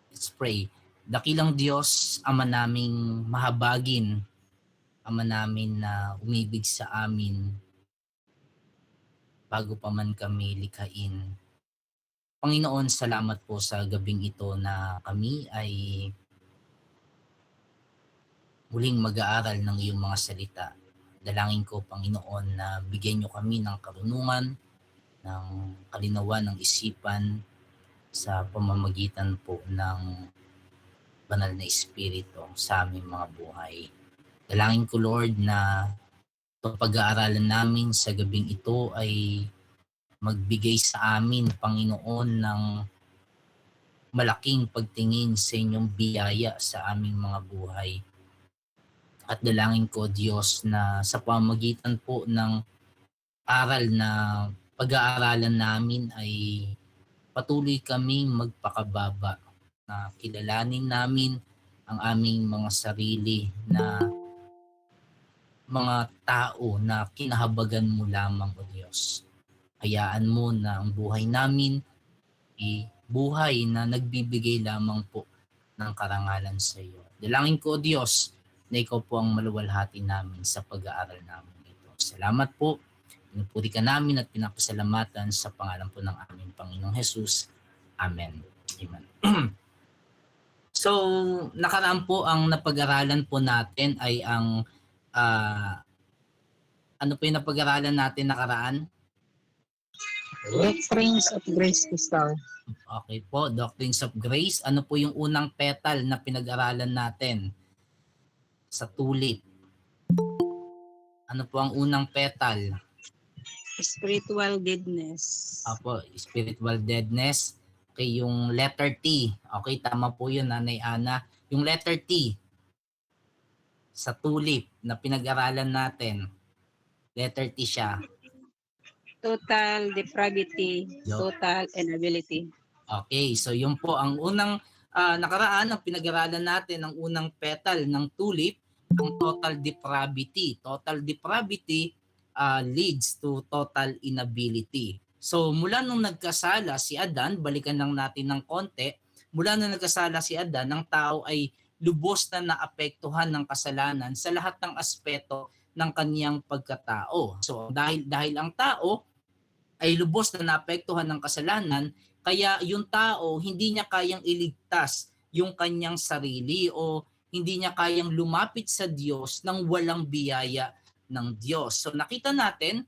Let's pray. Dakilang Diyos, Ama naming mahabagin, Ama namin na umibig sa amin bago pa man kami likhain. Panginoon, salamat po sa gabing ito na kami ay muling mag-aaral ng iyong mga salita. Dalangin ko, Panginoon, na bigyan niyo kami ng karunungan, ng kalinawan ng isipan sa pamamagitan po ng banal na Espiritu sa aming mga buhay. Dalangin ko, Lord, na pag-aaralan namin sa gabing ito ay magbigay sa amin, Panginoon, ng malaking pagtingin sa inyong biyaya sa aming mga buhay. At dalangin ko, Diyos, na sa pamamagitan po ng aral na pag-aaralan namin ay patuloy kaming magpakababa, na kilalanin namin ang aming mga sarili na mga tao na kinahabagan mo lamang, O Diyos. Hayaan mo na ang buhay namin buhay na nagbibigay lamang po ng karangalan sa iyo. Dalangin ko, O Diyos, na ikaw po ang maluwalhati namin sa pag-aaral namin ito. Salamat po. Pinupuri ka namin at pinapasalamatan sa pangalan po ng aming Panginoong Jesus. Amen. Amen. So, nakaraan po ang napag-aralan po natin ay ang ano po yung napag-aralan natin nakaraan? Doctrines of Grace Crystal. Okay po, Doctrines of Grace. Ano po yung unang petal na pinag-aralan natin? Sa tulip. Ano po ang unang petal? Spiritual deadness. Apo, spiritual deadness. Okay, yung letter T. Okay, tama po yun, Nanay Ana. Yung letter T sa tulip na pinag-aralan natin. Letter T siya. Total depravity, total inability. Okay, so yun po ang unang nakaraan ang pinag-aralan natin, ang unang petal ng tulip, ang total depravity. Total depravity leads to total inability. So mula nung nagkasala si Adan, balikan lang natin ng konti, mula nung nagkasala si Adan, ang tao ay lubos na naapektuhan ng kasalanan sa lahat ng aspeto ng kaniyang pagkatao. So dahil ang tao ay lubos na naapektuhan ng kasalanan, kaya yung tao hindi niya kayang iligtas yung kanyang sarili o hindi niya kayang lumapit sa Diyos nang walang biyaya ng Diyos. So nakita natin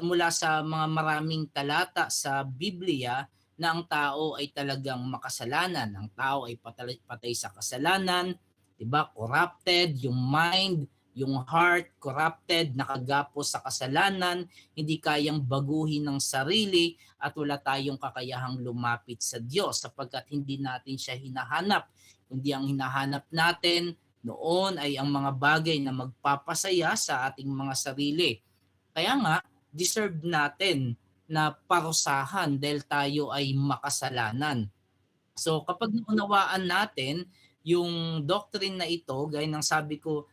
mula sa mga maraming talata sa Biblia na ang tao ay talagang makasalanan. Ang tao ay patay sa kasalanan, 'di ba? Corrupted yung mind, yung heart, corrupted, nakagapos sa kasalanan, hindi kayang baguhin ng sarili at wala tayong kakayahang lumapit sa Diyos sapagkat hindi natin siya hinahanap. Kundi ang hinahanap natin noon ay ang mga bagay na magpapasaya sa ating mga sarili. Kaya nga, deserve natin na parusahan dahil tayo ay makasalanan. So kapag naunawaan natin yung doctrine na ito, gaya ng sabi ko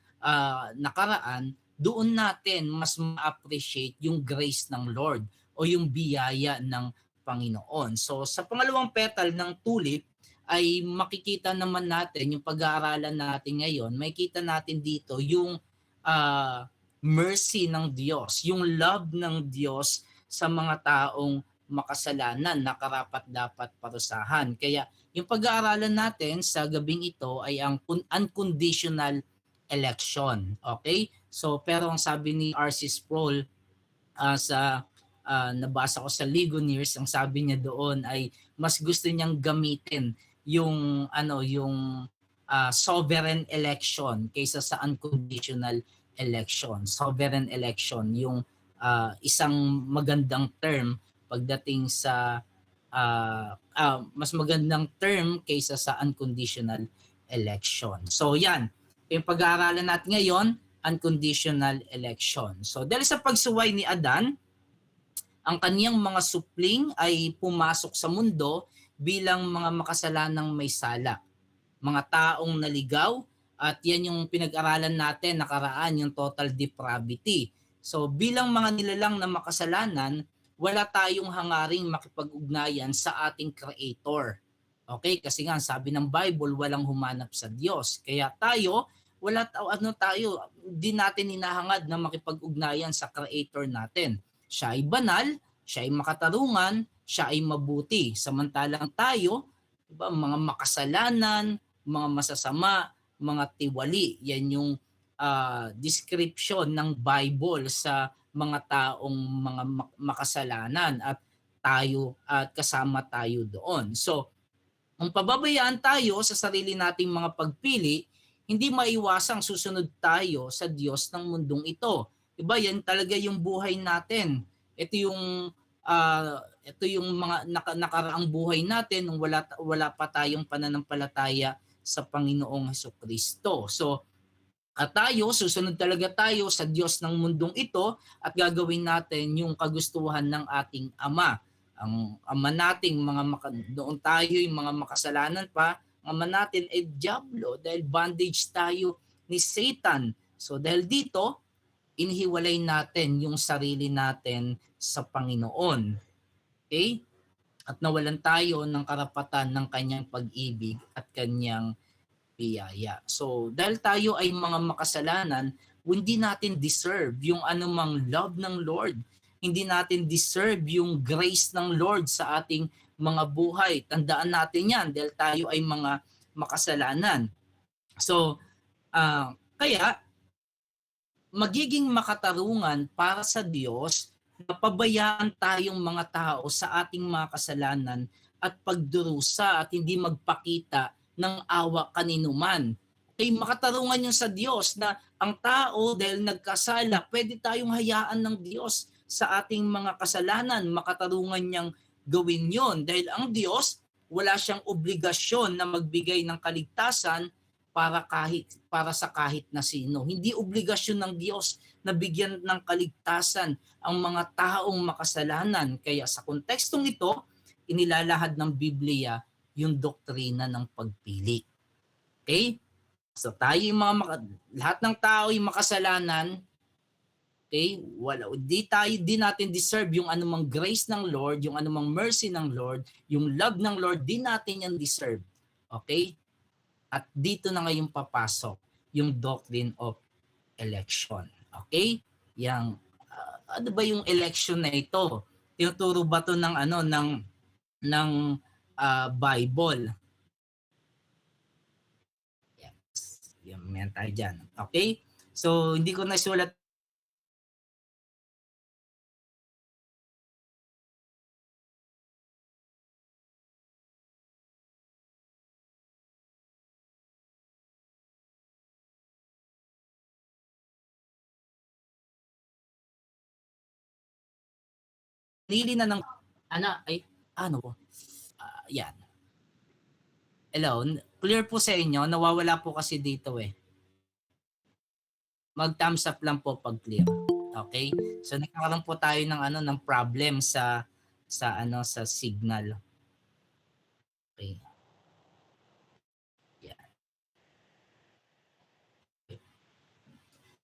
nakaraan, doon natin mas ma-appreciate yung grace ng Lord o yung biyaya ng Panginoon. So sa pangalawang petal ng tulip ay makikita naman natin yung pag-aaralan natin ngayon, makikita natin dito yung mercy ng Diyos, yung love ng Diyos sa mga taong makasalanan na karapat dapat parusahan. Kaya yung pag-aaralan natin sa gabing ito ay ang unconditional election. Okay? So pero ang sabi ni R.C. Sproul sa nabasa ko sa Ligoniers, ang sabi niya doon ay mas gusto niyang gamitin yung sovereign election kaysa sa unconditional election. Sovereign election yung isang magandang term pagdating sa mas magandang term kaysa sa unconditional election. So yan, yung pag-aaralan natin ngayon, unconditional election. So dahil sa pagsuway ni Adan, ang kaniyang mga supling ay pumasok sa mundo bilang mga makasalanang may sala. Mga taong naligaw at yan yung pinag-aralan natin nakaraan, yung total depravity. So bilang mga nilalang na makasalanan, wala tayong hangaring makipag-ugnayan sa ating Creator. Okay? Kasi nga sabi ng Bible, walang humanap sa Diyos. Kaya tayo, di natin hinahangad na makipag-ugnayan sa Creator natin. Siya ay banal, siya ay makatarungan, siya ay mabuti. Samantalang tayo, diba, mga makasalanan, mga masasama, mga tiwali. Yan yung description ng Bible sa mga taong mga makasalanan at kasama tayo doon. So, kung pababayaan tayo sa sarili nating mga pagpili, hindi maiwasang susunod tayo sa Diyos ng mundong ito. Diba? Yan talaga yung buhay natin. Ito yung mga nakaraang buhay natin nung wala pa tayong pananampalataya sa Panginoong Hesukristo. So, susunod talaga tayo sa Diyos ng mundong ito at gagawin natin yung kagustuhan ng ating Ama. Ang ama nating noon tayo yung mga makasalanan pa, ang ama natin ay diablo dahil bondage tayo ni Satan. So dahil dito, inihiwalay natin yung sarili natin sa Panginoon. Okay? At nawalan tayo ng karapatan ng kanyang pag-ibig at kanyang biyaya. So dahil tayo ay mga makasalanan, hindi natin deserve yung anumang love ng Lord. Hindi natin deserve yung grace ng Lord sa ating mga buhay. Tandaan natin yan dahil tayo ay mga makasalanan. So, kaya magiging makatarungan para sa Diyos na pabayaan tayong mga tao sa ating mga kasalanan at pagdurusa at hindi magpakita ng awa kaninuman. Ay makatarungan yun sa Diyos na ang tao dahil nagkasala, pwede tayong hayaan ng Diyos sa ating mga kasalanan, makatarungan niyang gawin yon dahil ang Diyos wala siyang obligasyon na magbigay ng kaligtasan para sa kahit na sino. Hindi obligasyon ng Diyos na bigyan ng kaligtasan ang mga taong makasalanan. Kaya sa kontekstong ito, inilalahad ng Biblia yung doktrina ng pagpili. Okay? So tayo yung lahat ng tao yung makasalanan. Okay? Di natin deserve yung anumang grace ng Lord, yung anumang mercy ng Lord, yung love ng Lord, di natin yan deserve. Okay? At dito na ngayon papasok yung doctrine of election. Okay? Yang ano ba yung election na ito? Tinuturo ba to ng Bible? Yes. Yan tayo dyan. Okay? So hindi ko nasulat nili na ng yan. Hello, clear po sa inyo, nawawala po kasi dito eh. Mag-thumbs up lang po pag clear. Okay? So nagkakaroon po tayo ng problem sa signal. Okay. Yan. Okay.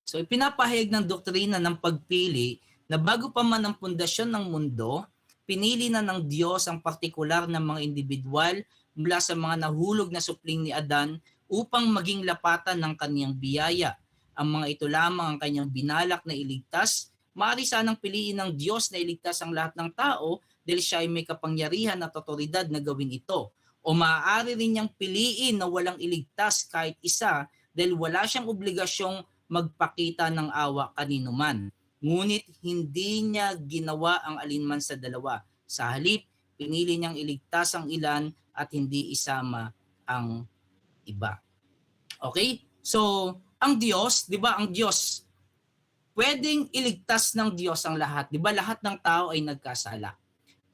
So ipinapahayag ng doktrina ng pagpili na bago pa man ang pundasyon ng mundo, pinili na ng Diyos ang partikular na mga individual mula sa mga nahulog na supling ni Adan upang maging lapatan ng kaniyang biyaya. Ang mga ito lamang ang kanyang binalak na iligtas. Maaari sanang piliin ng Diyos na iligtas ang lahat ng tao dahil siya ay may kapangyarihan at otoridad na gawin ito. O maaari rin niyang piliin na walang iligtas kahit isa dahil wala siyang obligasyong magpakita ng awa kaninuman. Ngunit hindi niya ginawa ang alinman sa dalawa. Sa halip, pinili niyang iligtas ang ilan at hindi isama ang iba. Okay? So, ang Diyos, 'di ba? Ang Diyos pwedeng iligtas ng Diyos ang lahat. 'Di ba? Lahat ng tao ay nagkasala.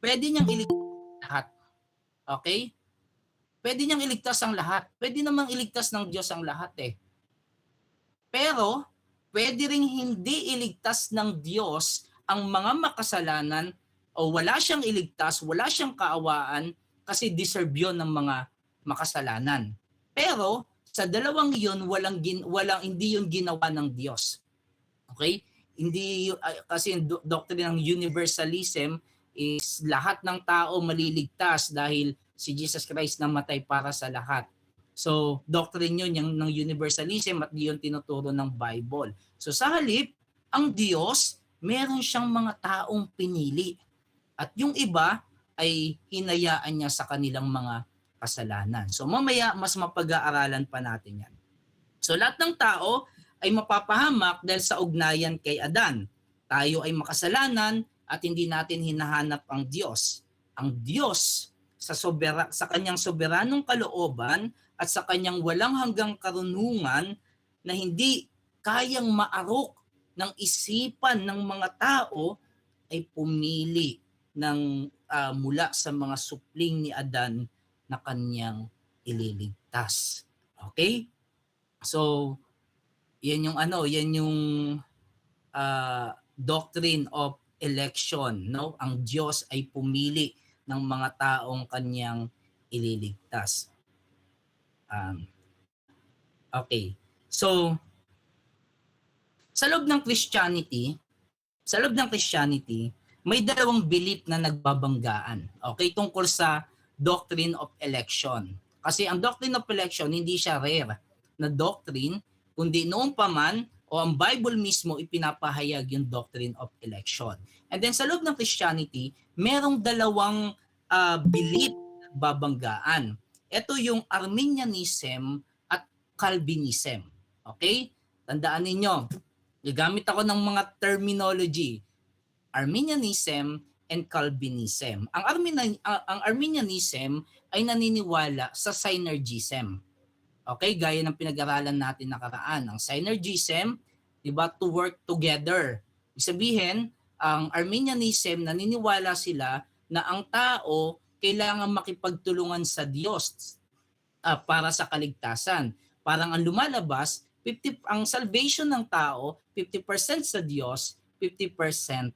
Pwede niyang iligtas lahat. Okay? Pwede niyang iligtas ang lahat. Pwede namang iligtas ng Diyos ang lahat eh. Pero pwede ring hindi iligtas ng Diyos ang mga makasalanan o wala siyang iligtas, wala siyang kaawaan kasi deserve yun ng mga makasalanan. Pero sa dalawang yun, hindi yun ginawa ng Diyos. Okay? Hindi kasi doctrine ng universalism is lahat ng tao maliligtas dahil si Jesus Christ namatay para sa lahat. So, doctrine yun yung ng universalism at di yun tinuturo ng Bible. So, sa halip, ang Diyos, meron siyang mga taong pinili. At yung iba ay hinayaan niya sa kanilang mga kasalanan. So, mamaya, mas mapag-aaralan pa natin yan. So, lahat ng tao ay mapapahamak dahil sa ugnayan kay Adan. Tayo ay makasalanan at hindi natin hinahanap ang Diyos. Ang Diyos sa kanyang soberanong kalooban at sa kanyang walang hanggang karunungan na hindi kayang maarok ng isipan ng mga tao ay pumili ng mula sa mga supling ni Adan na kanyang ililigtas. Okay? So, yan yung doctrine of election, no? Ang Diyos ay pumili ng mga taong kanyang ililigtas. Okay. So, sa loob ng Christianity, may dalawang belief na nagbabanggaan. Okay, tungkol sa doctrine of election. Kasi ang doctrine of election hindi siya rare na doctrine, kundi noon pa man o ang Bible mismo ipinapahayag yung doctrine of election. And then sa loob ng Christianity, merong dalawang belief na nagbabanggaan. Ito yung Arminianism at Calvinism. Okay? Tandaan ninyo, gagamit ako ng mga terminology. Arminianism and Calvinism. Ang Arminianism ay naniniwala sa synergism. Okay, gaya ng pinag-aralan natin nakaraan, ang synergism, 'di ba, to work together. Ibig sabihin, ang Arminianism naniniwala sila na ang tao kailangan makipagtulungan sa Diyos para sa kaligtasan. Parang ang lumalabas, ang salvation ng tao, 50% sa Diyos, 50%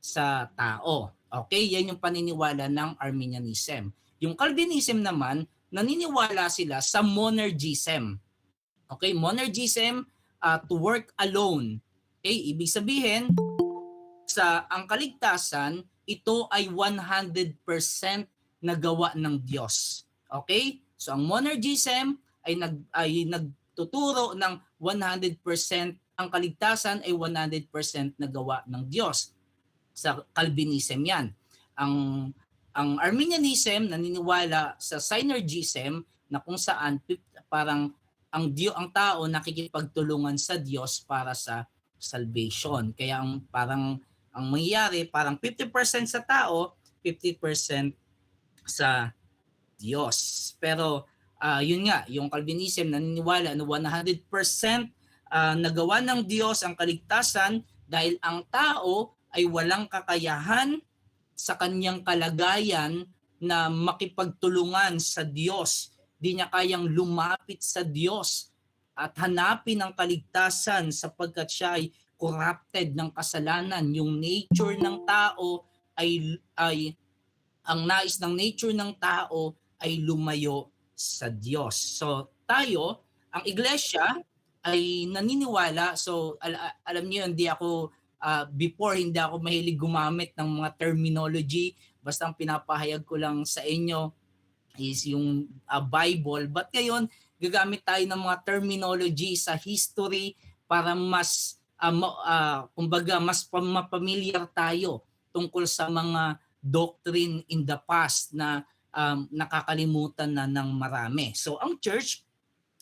sa tao. Okay, yan yung paniniwala ng Arminianism. Yung Calvinism naman, naniniwala sila sa monergism. Okay, monergism, to work alone. Okay, ibig sabihin, ang kaligtasan, ito ay 100% na gawa ng Diyos. Okay? So ang monergism ay nagtuturo ng 100%, ang kaligtasan ay 100% na gawa ng Diyos. Sa Calvinism yan. Ang Arminianism naniniwala sa synergism na kung saan parang ang tao nakikipagtulungan sa Diyos para sa salvation. Kaya ang mangyayari parang 50% sa tao, 50% sa Diyos. Pero yun nga, yung Calvinism naniniwala na 100% nagawa ng Diyos ang kaligtasan dahil ang tao ay walang kakayahan sa kanyang kalagayan na makipagtulungan sa Diyos. Di niya kayang lumapit sa Diyos at hanapin ang kaligtasan sapagkat siya ay corrupted ng kasalanan. Yung nature ng tao ay ang nais ng nature ng tao ay lumayo sa Diyos. So tayo, ang iglesia ay naniniwala, so alam niyo hindi ako before hindi ako mahilig gumamit ng mga terminology, basta ang pinapahayag ko lang sa inyo is yung Bible. But ngayon, gagamit tayo ng mga terminology sa history para mas kumbaga mas mapamilyar tayo tungkol sa mga doctrine in the past na nakakalimutan na ng marami. So ang church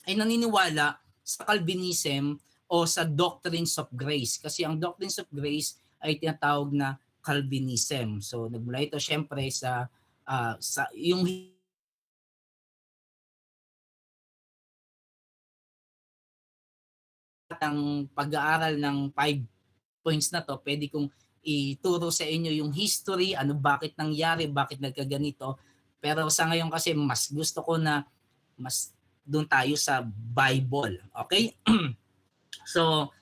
ay naniniwala sa Calvinism o sa doctrines of grace. Kasi ang doctrines of grace ay tinatawag na Calvinism. So nagmula ito syempre sa yung ang pag-aaral ng 5 points na to, pwede kong ituro sa inyo yung history, bakit nangyari, bakit nagkaganito. Pero sa ngayon kasi mas gusto ko na mas doon tayo sa Bible. Okay? So,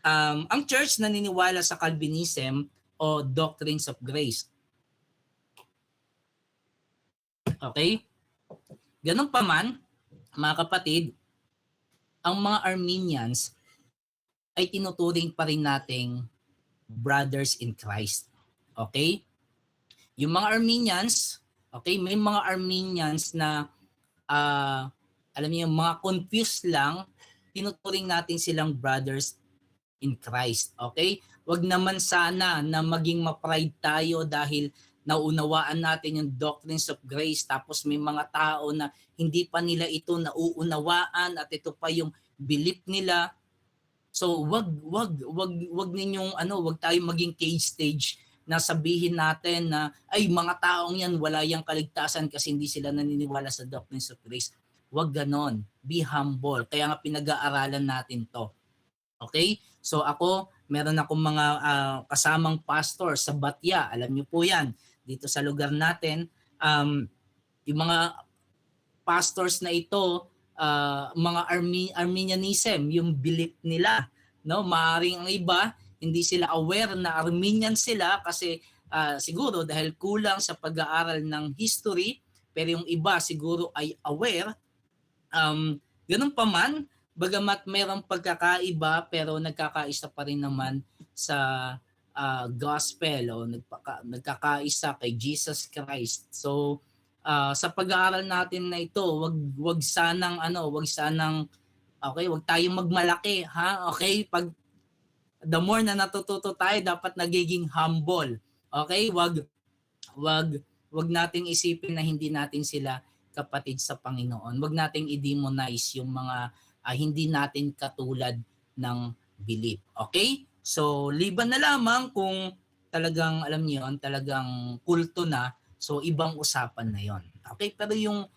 ang church naniniwala sa Calvinism o doctrines of grace. Okay? Ganun pa man, mga kapatid, ang mga Arminians ay tinuturing pa rin nating brothers in Christ. Okay? Yung mga Arminians, Okay? May mga Armenians na alam niyo, mga confused lang, tinuturing natin silang brothers in Christ. Okay? Wag naman sana na maging ma-pride tayo dahil nauunawaan natin yung doctrines of grace tapos may mga tao na hindi pa nila ito nauunawaan at ito pa yung belief nila. So wag ninyong wag tayong maging cage stage na sabihin natin na ay mga taong yan wala yang kaligtasan kasi hindi sila naniniwala sa doctrines of grace. Wag ganon. Be humble. Kaya nga pinag-aaralan natin to. Okay? So ako, meron akong mga kasamang pastor sa Batya. Alam niyo po yan. Dito sa lugar natin, yung mga pastors na ito, mga Armenianism, yung belief nila. No? Maaring ang iba, hindi sila aware na Armenian sila kasi siguro dahil kulang sa pag-aaral ng history, pero yung iba siguro ay aware. Ganun pa man, bagamat mayroong pagkakaiba pero nagkakaisa pa rin naman sa gospel o nagkakaisa kay Jesus Christ. So sa pag-aaral natin na ito, wag sanang wag tayong magmalaki, ha? Okay? Pag the more na natututo tayo, dapat nagiging humble. Okay? Wag nating isipin na hindi natin sila kapatid sa Panginoon. Wag nating i-demonize yung mga hindi natin katulad ng belief. Okay? So, liban na lamang kung talagang, alam niyo, talagang kulto na, so ibang usapan na yon. Okay? Pero yung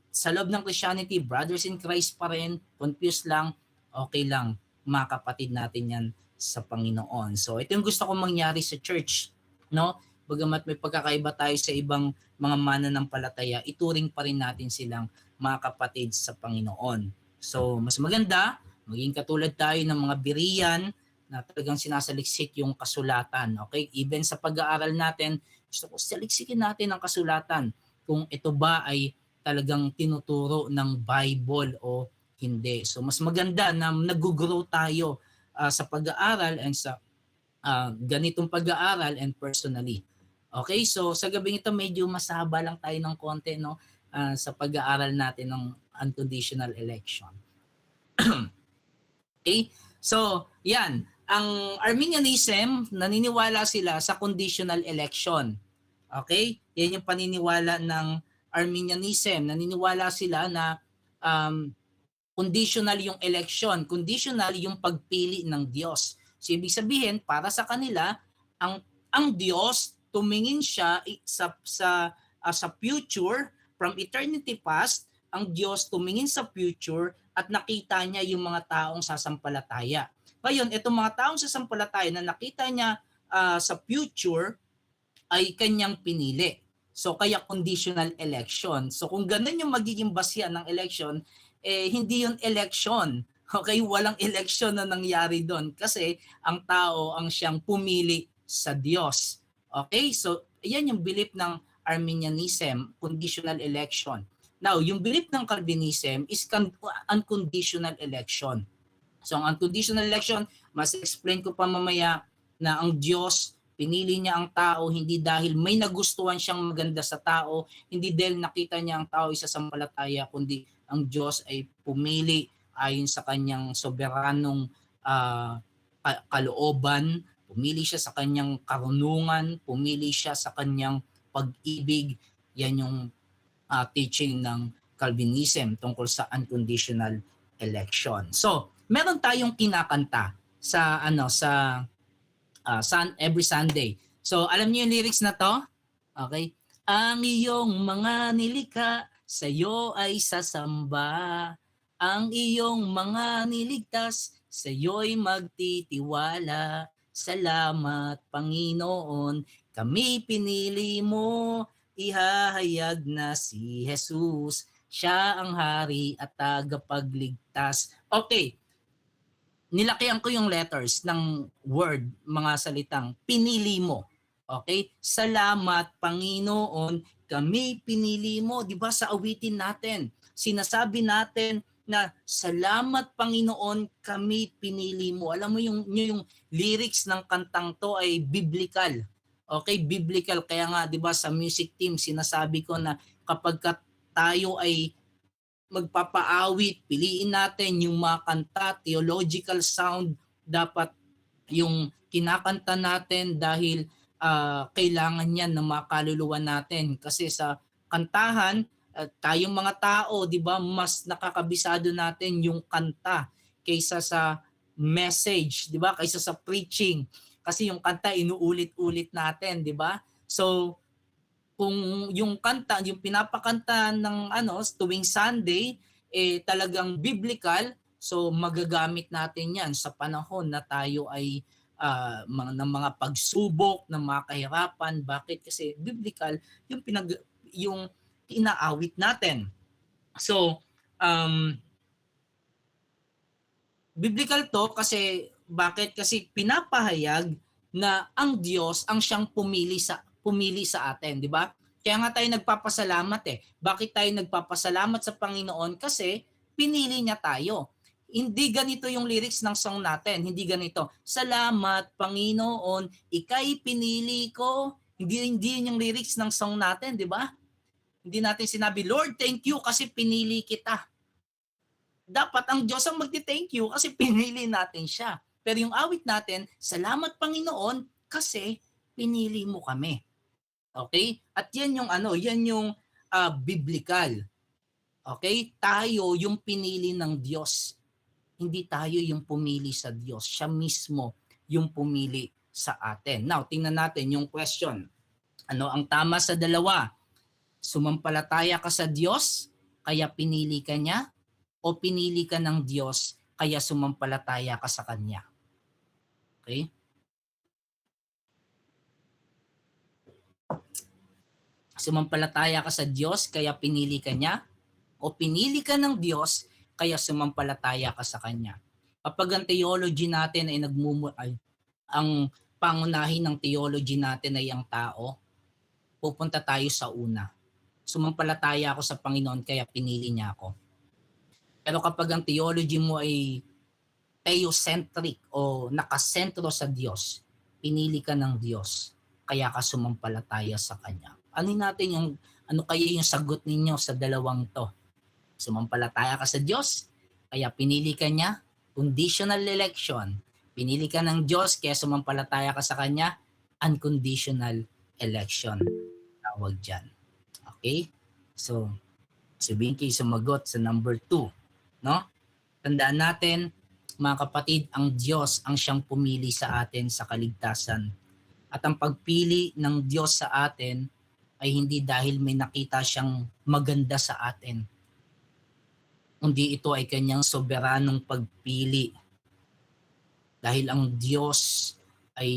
sa loob ng Christianity, brothers in Christ pa rin, confused lang, okay lang, mga kapatid natin yan sa Panginoon. So, ito yung gusto kong mangyari sa church, no? Bagamat may pagkakaiba tayo sa ibang mga mananampalataya, ituring pa rin natin silang mga kapatid sa Panginoon. So, mas maganda, maging katulad tayo ng mga Berean na talagang sinasaliksik yung kasulatan. Okay? Even sa pag-aaral natin, gusto ko saliksikin natin ang kasulatan kung ito ba ay talagang tinuturo ng Bible o hindi. So, mas maganda na nag-grow tayo sa pag-aaral and sa ganitong pag-aaral and personally. Okay, so sa gabing ito medyo masaba lang tayo ng konti, no, sa pag-aaral natin ng unconditional election. Okay, so yan, ang Arminianism, naniniwala sila sa conditional election. Okay, yan yung paniniwala ng Arminianism. Naniniwala sila na conditional yung election, conditional yung pagpili ng Diyos. So ibig sabihin, para sa kanila, ang Diyos tumingin siya sa future, from eternity past, ang Diyos tumingin sa future at nakita niya yung mga taong sasampalataya. Ngayon, itong mga taong sasampalataya na nakita niya sa future ay kanyang pinili. So kaya conditional election. So kung ganun yung magiging basya ng election, hindi yun election. Okay, walang election na nangyari doon kasi ang tao ang siyang pumili sa Diyos. Okay, so yan yung belief ng Arminianism, conditional election. Now, yung belief ng Calvinism is unconditional election. So ang unconditional election, mas explain ko pa mamaya na ang Diyos, pinili niya ang tao hindi dahil may nagustuhan siyang maganda sa tao, hindi dahil nakita niya ang tao isa sampalataya, kundi ang Diyos ay pumili ayon sa kanyang soberanong kalooban, pumili siya sa kanyang karunungan, pumili siya sa kanyang pag-ibig. Yan yung teaching ng Calvinism tungkol sa unconditional election. So, meron tayong kinakanta sa every Sunday. So, alam niyo yung lyrics na to? Okay? Ang iyong mga nilikha sa iyo ay sasamba. Ang iyong mga niligtas sa iyo'y magtitiwala. Salamat, Panginoon, kami pinili mo, ihahayag na si Jesus, siya ang hari at tagapagligtas. Okay, nilakihan ko yung letters ng word, mga salitang pinili mo. Okay, salamat, Panginoon, kami pinili mo. Di ba sa awitin natin, sinasabi natin na salamat Panginoon kami pinili mo. Alam mo yung lyrics ng kantang to ay biblical. Okay, biblical. Kaya nga 'di ba sa music team sinasabi ko na kapag tayo ay magpapaawit, piliin natin yung mga kanta, theological sound, dapat yung kinakanta natin dahil kailangan yan ng mga kaluluwa natin. Kasi sa kantahan, tayong mga tao, di ba, mas nakakabisado natin yung kanta kaysa sa message, di ba, kaysa sa preaching. Kasi yung kanta inuulit-ulit natin, di ba? So, kung yung kanta, yung pinapakanta ng tuwing Sunday talagang biblical, so magagamit natin 'yan sa panahon na tayo ay ng mga pagsubok, ng mga kahirapan. Bakit? Kasi biblical yung inaawit natin. So, biblical to kasi bakit? Kasi pinapahayag na ang Diyos ang siyang pumili sa atin, di ba? Kaya nga tayo nagpapasalamat eh. Bakit tayo nagpapasalamat sa Panginoon? Kasi pinili niya tayo. Hindi ganito yung lyrics ng song natin. Hindi ganito. Salamat Panginoon, ika'y pinili ko. Hindi yung lyrics ng song natin, di ba? Hindi natin sinabi, Lord, thank you kasi pinili kita. Dapat ang Diyos ang magti-thank you kasi pinili natin siya. Pero yung awit natin, salamat Panginoon kasi pinili mo kami. Okay? At yan yung yan yung biblical. Okay? Tayo yung pinili ng Diyos. Hindi tayo yung pumili sa Diyos. Siya mismo yung pumili sa atin. Now, tingnan natin yung question. Ano ang tama sa dalawa? Sumampalataya ka sa Diyos, kaya pinili ka niya? O pinili ka ng Diyos, kaya sumampalataya ka sa Kanya? Okay? Sumampalataya ka sa Diyos, kaya pinili ka niya? O pinili ka ng Diyos, kaya sumampalataya ka sa Kanya? Kapag ang theology natin ay ang pangunahin ng theology natin ay ang tao, pupunta tayo sa una. Sumampalataya ako sa Panginoon, kaya pinili niya ako. Pero kapag ang theology mo ay theocentric o nakasentro sa Diyos, pinili ka ng Diyos, kaya ka sumampalataya sa Kanya. Ano kaya yung sagot ninyo sa dalawang to? Sumampalataya ka sa Diyos, kaya pinili ka niya, conditional election. Pinili ka ng Diyos, kaya sumampalataya ka sa Kanya, unconditional election. Tawag dyan. Okay? So, sabihin kayo sumagot sa number 2. No? Tandaan natin, mga kapatid, ang Diyos ang siyang pumili sa atin sa kaligtasan. At ang pagpili ng Diyos sa atin ay hindi dahil may nakita siyang maganda sa atin. Kundi ito ay kanyang soberanong pagpili. Dahil ang Diyos ay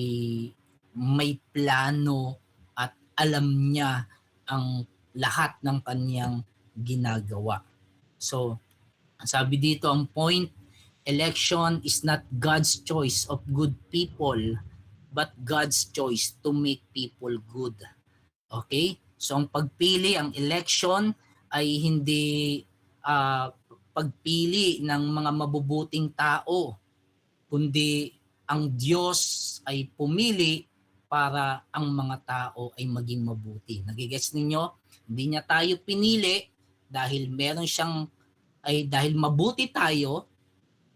may plano at alam niya ang lahat ng kanyang ginagawa. So, sabi dito ang point, election is not God's choice of good people, but God's choice to make people good. Okay? So ang pagpili, ang election ay hindi pagpili ng mga mabubuting tao, kundi ang Diyos ay pumili para ang mga tao ay maging mabuti. Nagigets ninyo? Hindi niya tayo pinili dahil meron siyang dahil mabuti tayo,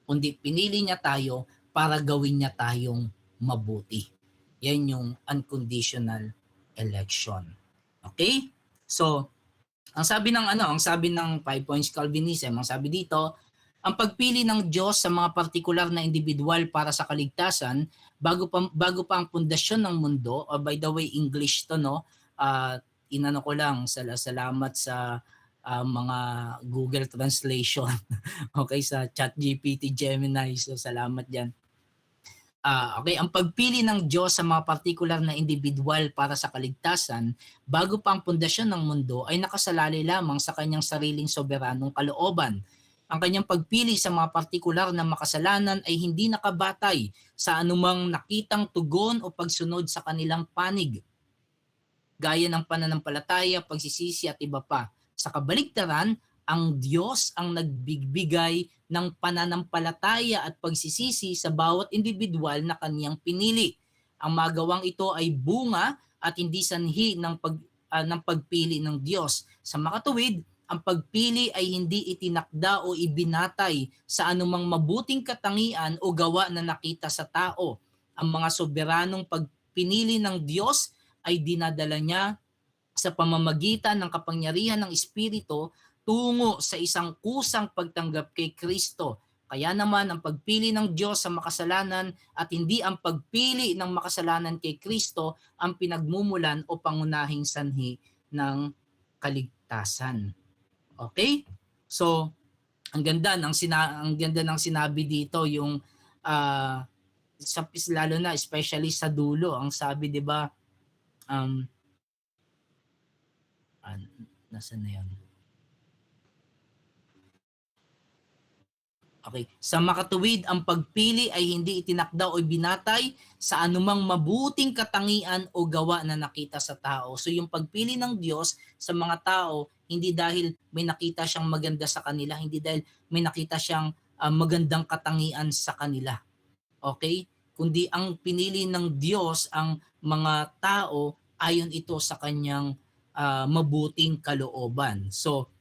kundi pinili niya tayo para gawin niya tayong mabuti. Yan yung unconditional election. Okay? So, ang sabi ng 5 points Calvinism, ang sabi dito, ang pagpili ng Diyos sa mga partikular na individual para sa kaligtasan bago pa ang pundasyon ng mundo, by the way English to inano ko lang, salamat sa mga Google Translation. Okay, sa ChatGPT, Gemini. So salamat diyan. Okay, ang pagpili ng Diyos sa mga partikular na individual para sa kaligtasan bago pa ang pundasyon ng mundo ay nakasalalay lamang sa kanyang sariling soberanong kalooban. Ang kanyang pagpili sa mga partikular na makasalanan ay hindi nakabatay sa anumang nakitang tugon o pagsunod sa kanilang panig, gaya ng pananampalataya, pagsisisi at iba pa. Sa kabaligtaran, ang Diyos ang nagbibigay ng pananampalataya at pagsisisi sa bawat individual na kaniyang pinili. Ang magawang ito ay bunga at hindi sanhi ng pagpili ng Diyos. Sa makatuwid, ang pagpili ay hindi itinakda o ibinatay sa anumang mabuting katangian o gawa na nakita sa tao. Ang mga soberanong pagpinili ng Diyos ay dinadala niya sa pamamagitan ng kapangyarihan ng Espiritu tungo sa isang kusang pagtanggap kay Kristo. Kaya naman ang pagpili ng Diyos sa makasalanan at hindi ang pagpili ng makasalanan kay Kristo ang pinagmumulan o pangunahing sanhi ng kaligtasan. Okay? So, ang ganda ng sinabi dito yung lalo na especially sa dulo, ang sabi 'di ba nasaan na 'yon? Okay. Sa makatuwid, ang pagpili ay hindi itinakda o binatay sa anumang mabuting katangian o gawa na nakita sa tao. So yung pagpili ng Diyos sa mga tao, hindi dahil may nakita siyang maganda sa kanila, hindi dahil may nakita siyang magandang katangian sa kanila. Okay? Kundi ang pinili ng Diyos ang mga tao ayon ito sa kanyang mabuting kalooban. So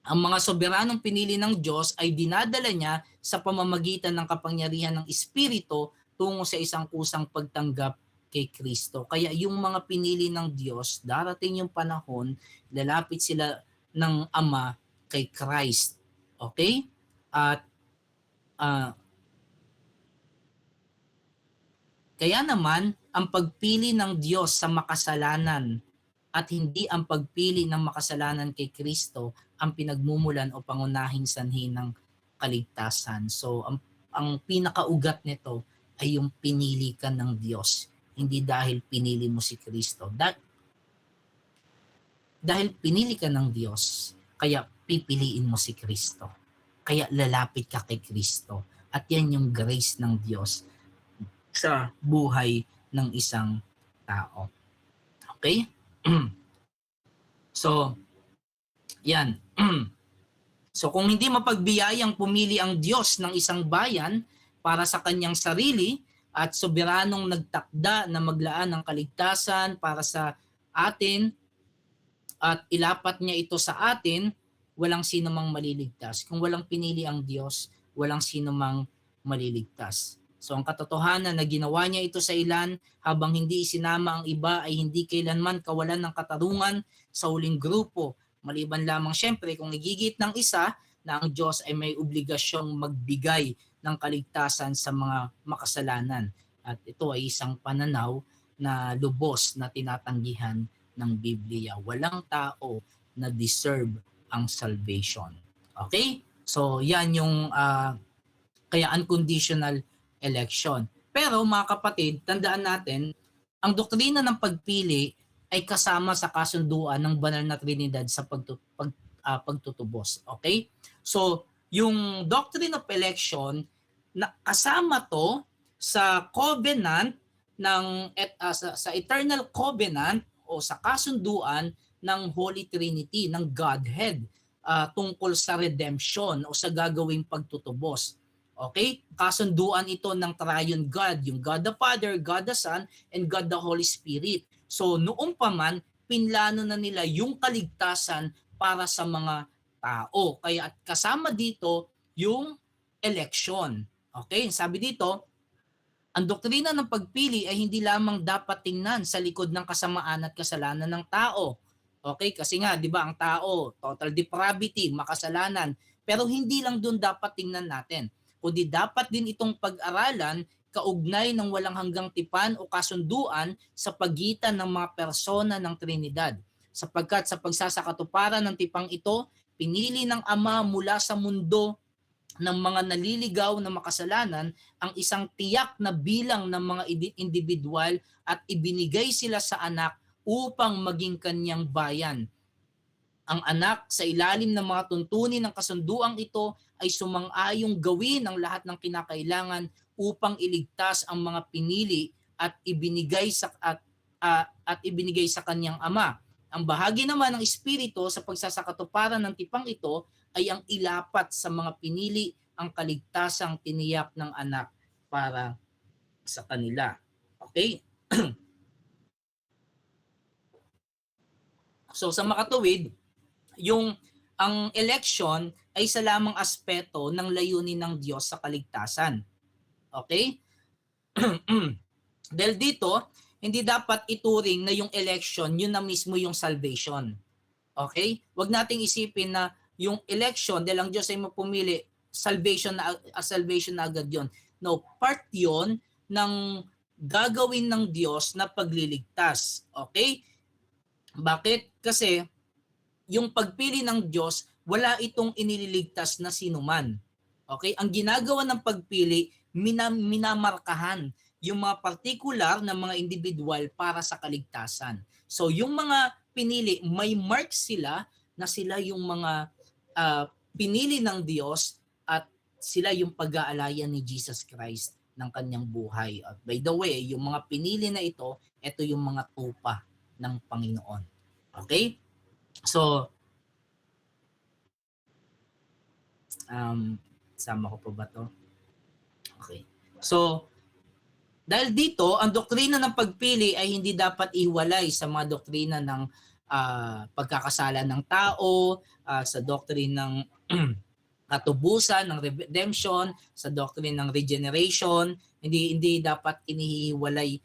ang mga soberanong pinili ng Diyos ay dinadala niya sa pamamagitan ng kapangyarihan ng Espiritu tungo sa isang kusang pagtanggap kay Kristo. Kaya yung mga pinili ng Diyos, darating yung panahon, lalapit sila ng Ama kay Christ. Okay? At kaya naman, ang pagpili ng Diyos sa makasalanan at hindi ang pagpili ng makasalanan kay Kristo ang pinagmumulan o pangunahing sanhi ng kaligtasan. So, ang pinakaugat nito ay yung pinili ka ng Diyos. Hindi dahil pinili mo si Kristo. Dahil pinili ka ng Diyos, kaya pipiliin mo si Kristo. Kaya lalapit ka kay Kristo. At yan yung grace ng Diyos sa buhay ng isang tao. Okay? So, yan. So, kung hindi mapagbiyayang pumili ang Diyos ng isang bayan para sa kanyang sarili at soberanong nagtakda na maglaan ng kaligtasan para sa atin at ilapat niya ito sa atin, walang sino mang maliligtas. Kung walang pinili ang Diyos, walang sino mang maliligtas. So ang katotohanan na ginawa niya ito sa ilan habang hindi isinama ang iba ay hindi kailanman kawalan ng katarungan sa huling grupo. Maliban lamang siyempre kung nagigit ng isa na ang Diyos ay may obligasyong magbigay ng kaligtasan sa mga makasalanan. At ito ay isang pananaw na lubos na tinatanggihan ng Biblia. Walang tao na deserve ang salvation. Okay? So yan yung kaya unconditional election. Pero mga kapatid, tandaan natin, ang doktrina ng pagpili ay kasama sa kasunduan ng banal na Trinidad sa pagtutubos. Okay? So, yung doctrine of election, kasama to sa covenant sa eternal covenant o sa kasunduan ng Holy Trinity, ng Godhead, tungkol sa redemption o sa gagawing pagtutubos. Okay? Kasunduan ito ng triune God, yung God the Father, God the Son, and God the Holy Spirit. So noong pa man, pinlano na nila yung kaligtasan para sa mga tao. Kaya at kasama dito yung election. Okay? Sabi dito, ang doktrina ng pagpili ay hindi lamang dapat tingnan sa likod ng kasamaan at kasalanan ng tao. Okay? Kasi nga, di ba, ang tao, total depravity, makasalanan. Pero hindi lang doon dapat tingnan natin, kundi dapat din itong pag-aralan kaugnay ng walang hanggang tipan o kasunduan sa pagitan ng mga persona ng Trinidad. Sapagkat sa pagsasakatuparan ng tipang ito, pinili ng Ama mula sa mundo ng mga naliligaw na makasalanan ang isang tiyak na bilang ng mga individual at ibinigay sila sa anak upang maging kanyang bayan. Ang anak sa ilalim ng mga tuntunin ng kasunduang ito ay sumang-ayong gawin ang lahat ng kinakailangan upang iligtas ang mga pinili at ibinigay sa kanyang ama. Ang bahagi naman ng espiritu sa pagsasakatuparan ng tipang ito ay ang ilapat sa mga pinili ang kaligtasang tiniyak ng anak para sa kanila. Okay? So sa makatuwid, ang election ay isa lamang aspeto ng layunin ng Diyos sa kaligtasan. Okay? Dahil dito, hindi dapat ituring na yung election, yun na mismo yung salvation. Okay? Huwag nating isipin na yung election, dahil ang Diyos ay mapumili, salvation na agad yun. No, part yun ng gagawin ng Diyos na pagliligtas. Okay? Bakit? Kasi yung pagpili ng Diyos, wala itong inililigtas na sinuman. Okay? Ang ginagawa ng pagpili, minamarkahan yung mga particular na mga individual para sa kaligtasan. So yung mga pinili, may mark sila na sila yung mga pinili ng Diyos at sila yung pag-aalayan ni Jesus Christ ng kanyang buhay. At by the way, yung mga pinili na ito yung mga tupa ng Panginoon. Okay? So, sama ko po ba to? Okay. So, dahil dito, ang doktrina ng pagpili ay hindi dapat ihiwalay sa mga doktrina ng pagkakasala ng tao, sa doktrina ng katubusan, ng redemption, sa doktrina ng regeneration. Hindi dapat inihiwalay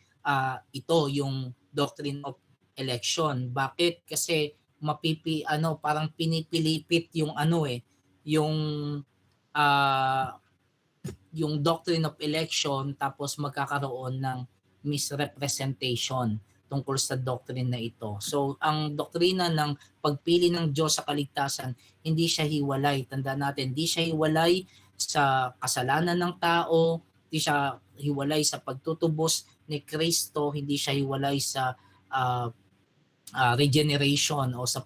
ito, yung doctrine of election. Bakit? Kasi parang pinipilipit yung yung doctrine of election, tapos magkakaroon ng misrepresentation tungkol sa doctrine na ito. So, ang doktrina ng pagpili ng Diyos sa kaligtasan, hindi siya hiwalay. Tandaan natin, hindi siya hiwalay sa kasalanan ng tao, hindi siya hiwalay sa pagtutubos ni Kristo, hindi siya hiwalay sa regeneration o sa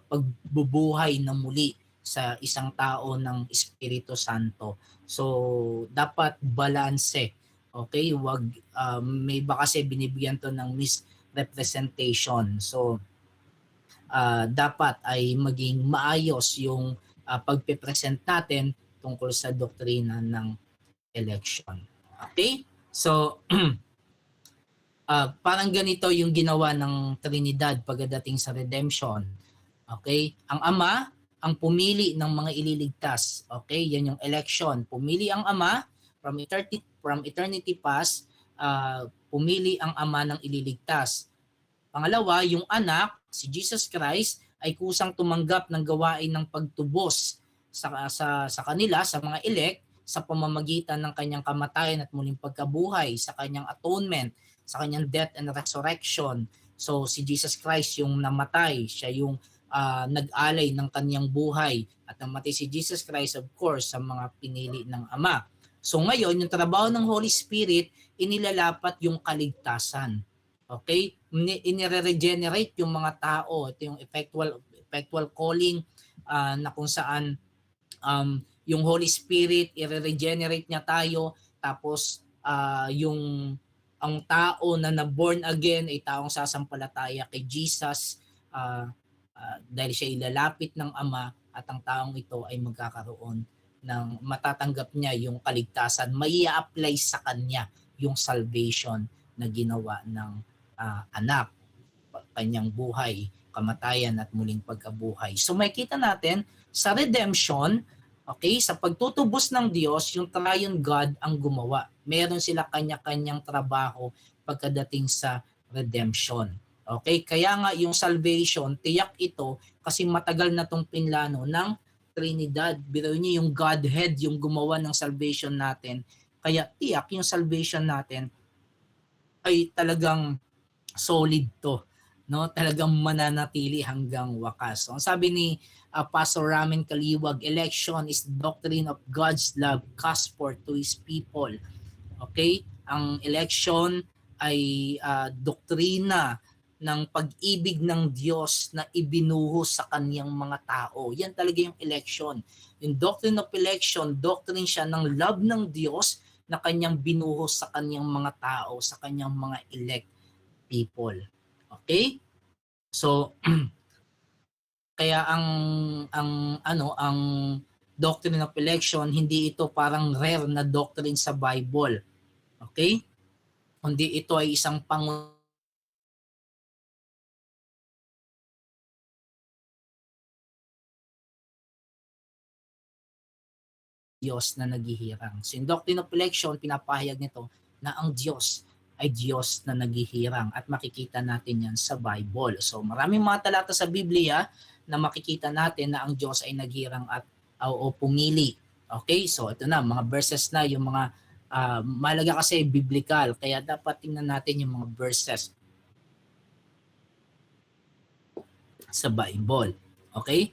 pagbubuhay na muli sa isang tao ng Espiritu Santo. So, dapat balanse. Okay? Wag may iba kasi binibigyan to ng misrepresentation. So, dapat ay maging maayos yung pagpe-present natin tungkol sa doktrina ng election. Okay? So, parang ganito yung ginawa ng Trinidad pagdating sa redemption. Okay? Ang Ama ang pumili ng mga ililigtas. Okay? Yan yung election. Pumili ang Ama from eternity past, pumili ang Ama ng ililigtas. Pangalawa, yung Anak, si Jesus Christ, ay kusang tumanggap ng gawain ng pagtubos sa kanila, sa mga elect, sa pamamagitan ng kanyang kamatayan at muling pagkabuhay, sa kanyang atonement, sa kanyang death and resurrection. So si Jesus Christ yung namatay, siya yung nag-alay ng kanyang buhay, at namatay si Jesus Christ, of course, sa mga pinili ng Ama. So ngayon, yung trabaho ng Holy Spirit, inilalapat yung kaligtasan. Okay? Inire-regenerate yung mga tao. Ito yung effectual calling na kung saan yung Holy Spirit, i-regenerate niya tayo, tapos ang tao na born again ay taong sasampalataya kay Jesus, dahil siya ilalapit ng Ama, at ang taong ito ay magkakaroon ng matatanggap niya yung kaligtasan, may i-apply sa kanya yung salvation na ginawa ng anak, kanyang buhay, kamatayan at muling pagkabuhay. So makikita natin sa redemption, okay, sa pagtutubos ng Diyos, yung triune God ang gumawa. Meron sila kanya-kanyang trabaho pagkadating sa redemption. Okay, kaya nga yung salvation, tiyak ito kasi matagal na tong pinlano ng Trinidad. Biro niyo yung Godhead yung gumawa ng salvation natin. Kaya tiyak yung salvation natin ay talagang solid to, no? Talagang mananatili hanggang wakas. So, ang sabi ni Pastor Ramen Kaliwag, election is the doctrine of God's love cast forth to His people. Okay? Ang election ay doktrina ng pag-ibig ng Diyos na ibinuhos sa kaniyang mga tao. Yan talaga yung election. Yung doctrine of election, doctrine siya ng love ng Diyos na kanyang binuhos sa kaniyang mga tao, sa kaniyang mga elect people. Okay? So kaya ang doctrine of election, hindi ito parang rare na doctrine sa Bible. Okay? Kundi ito ay isang Diyos na naghihirang. So yung doctrine of election, pinapahayag nito na ang Diyos ay Diyos na naghihirang at makikita natin yan sa Bible. So maraming mga talata sa Biblia na makikita natin na ang Diyos ay naghirang at o pumili. Okay, so ito na, mga verses na, yung mga malaga kasi biblical, kaya dapat tingnan natin yung mga verses sa Bible. Okay?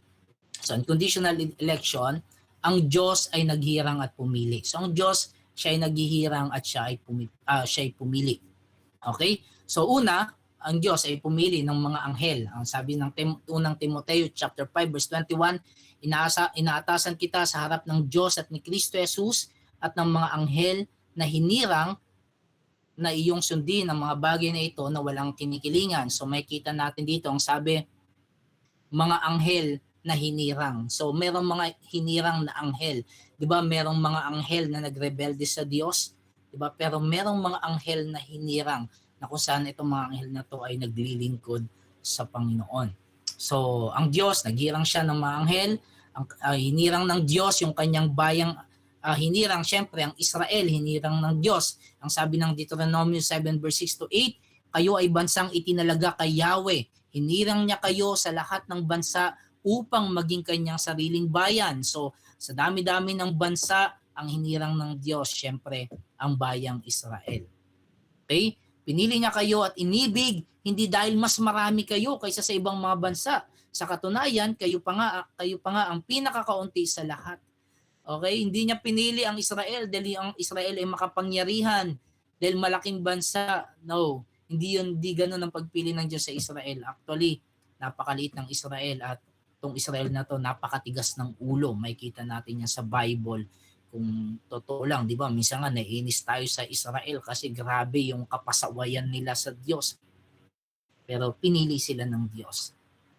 So, unconditional election, ang Diyos ay naghirang at pumili. So, ang Diyos, siya ay naghihirang at siya ay pumili. Okay? So, una, ang Diyos ay pumili ng mga anghel. Ang sabi ng unang Timoteo chapter 5 verse 21, inaatasan kita sa harap ng Diyos at ni Kristo Jesus at ng mga anghel na hinirang na iyong sundin ang mga bagay na ito na walang kinikilingan. So, may kita natin dito, ang sabi, mga anghel na hinirang. So, merong mga hinirang na anghel. 'Di ba? Merong mga anghel na nagrebelde sa Diyos, 'di ba? Pero merong mga anghel na hinirang na kung saan itong mga anghel na to ay naglilingkod sa Panginoon. So, ang Diyos, naghirang siya ng mga anghel, hinirang ng Diyos yung kanyang bayang hinirang, syempre, ang Israel, hinirang ng Diyos. Ang sabi ng Deuteronomy 7 verse 6 to 8, kayo ay bansang itinalaga kay Yahweh. Hinirang niya kayo sa lahat ng bansa upang maging kanyang sariling bayan. So, sa dami-dami ng bansa, ang hinirang ng Diyos, syempre, ang bayang Israel. Okay? Pinili niya kayo at inibig, hindi dahil mas marami kayo kaysa sa ibang mga bansa. Sa katunayan, kayo pa nga ang pinakakaunti sa lahat. Okay? Hindi niya pinili ang Israel dahil ang Israel ay makapangyarihan, dahil malaking bansa. No. Hindi ganun ang pagpili ng Diyos sa Israel. Actually, napakaliit ng Israel at itong Israel na to napakatigas ng ulo. May kita natin yan sa Bible. Kung totoo lang, di ba? Minsan nga naiinis tayo sa Israel kasi grabe yung kapasawayan nila sa Diyos. Pero pinili sila ng Diyos.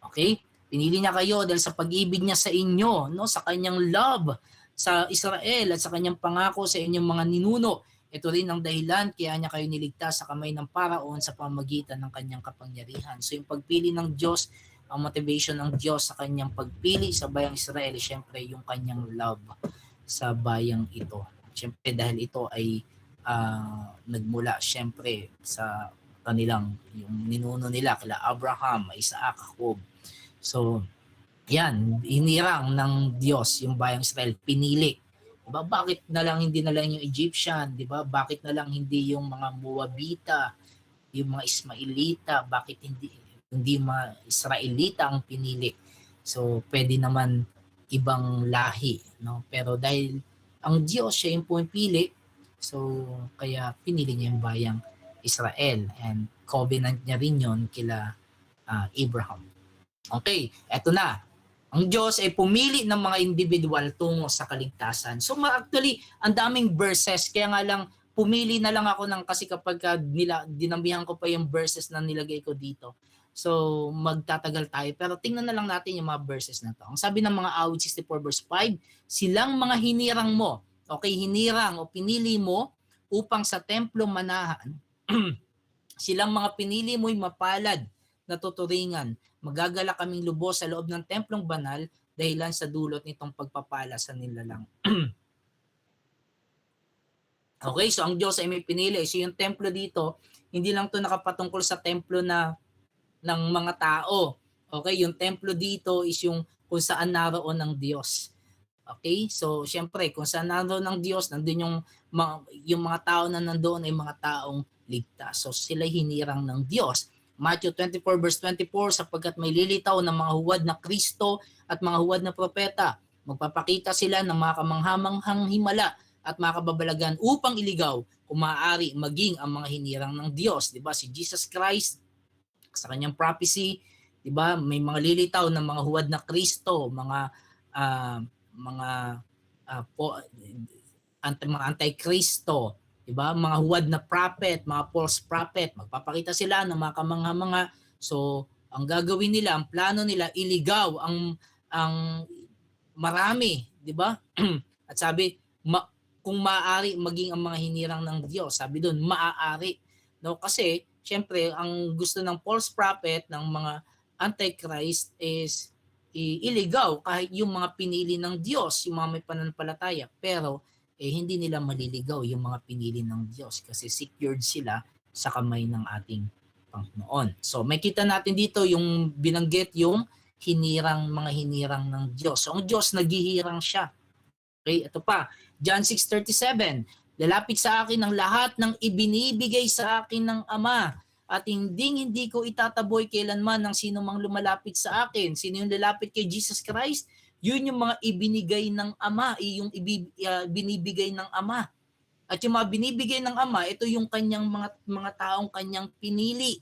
Okay? Pinili niya kayo dahil sa pag-ibig niya sa inyo, no? Sa kanyang love sa Israel at sa kanyang pangako sa inyong mga ninuno. Ito rin ang dahilan kaya niya kayo niligtas sa kamay ng Paraon sa pamamagitan ng kanyang kapangyarihan. So yung pagpili ng Diyos, ang motivation ng Diyos sa kanyang pagpili sa bayang Israel, syempre yung kanyang love sa bayang ito. Syempre dahil ito ay nagmula syempre sa kanilang, yung ninuno nila, kila Abraham, Isaac, Jacob. So yan, hinirang ng Diyos yung bayang Israel, pinili. Diba? Bakit na lang hindi na lang yung Egyptian? Diba? Bakit na lang hindi yung mga Moabita, yung mga Ismailita? Bakit hindi mga Israelita ang pinili? So, pwede naman ibang lahi. No? Pero dahil ang Diyos siya yung pumipili, so kaya pinili niya yung bayang Israel. And covenant niya rin yun kila Abraham. Okay, eto na. Ang Diyos ay pumili ng mga individual tungo sa kaligtasan. So actually, ang daming verses. Kaya nga lang, pumili na lang ako kasi kapag dinamihan ko pa yung verses na nilagay ko dito. So magtatagal tayo. Pero tingnan na lang natin yung mga verses na to. Ang sabi ng mga awit 64 verse 5, silang mga hinirang mo. Okay, hinirang o pinili mo upang sa templo manahan. Silang mga pinili mo'y mapalad na tuturingan. Magagala kaming lubos sa loob ng templong banal dahilan sa dulot nitong pagpapala sa nilalang. Okay, so ang Diyos ay may pinili. So yung templo dito, hindi lang to nakapatungkol sa templo ng mga tao. Okay, yung templo dito is yung kung saan naroon ng Diyos. Okay, so syempre kung saan naroon ng Diyos, nandun yung mga tao na nandoon ay mga taong ligtas. So sila hinirang ng Diyos. Matthew 24 verse 24, sapagkat may lilitaw ng mga huwad na Kristo at mga huwad na propeta. Magpapakita sila ng mga kamanghamanghang himala at mga kababalagan upang iligaw kung maaari maging ang mga hinirang ng Diyos. Diba? Si Jesus Christ, sa kanyang prophecy, diba? May mga lilitaw ng mga huwad na Kristo, mga anti-Kristo, diba? Mga huwad na prophet, mga false prophet, magpapakita sila ng mga kamangha-mangha. So, ang gagawin nila, ang plano nila, iligaw ang marami, diba? At sabi, kung maaari maging ang mga hinirang ng Diyos, sabi doon, maaari. No? Kasi, syempre, ang gusto ng false prophet, ng mga antichrist is iligaw kahit yung mga pinili ng Diyos, yung mga may pananampalataya. Pero hindi nila maliligaw yung mga pinili ng Diyos kasi secured sila sa kamay ng ating Panginoon. So may kita natin dito yung binanggit yung mga hinirang ng Diyos. So ang Diyos naghihirang siya. Okay, ito pa. John 6:37. Lalapit sa akin ang lahat ng ibinibigay sa akin ng Ama at hindi ko itataboy kailanman ng sino mang lumalapit sa akin. Sino yung lalapit kay Jesus Christ? Yun yung mga ibinigay ng Ama, yung binibigay ng Ama. At yung mga binibigay ng Ama, ito yung kanyang mga taong kanyang pinili.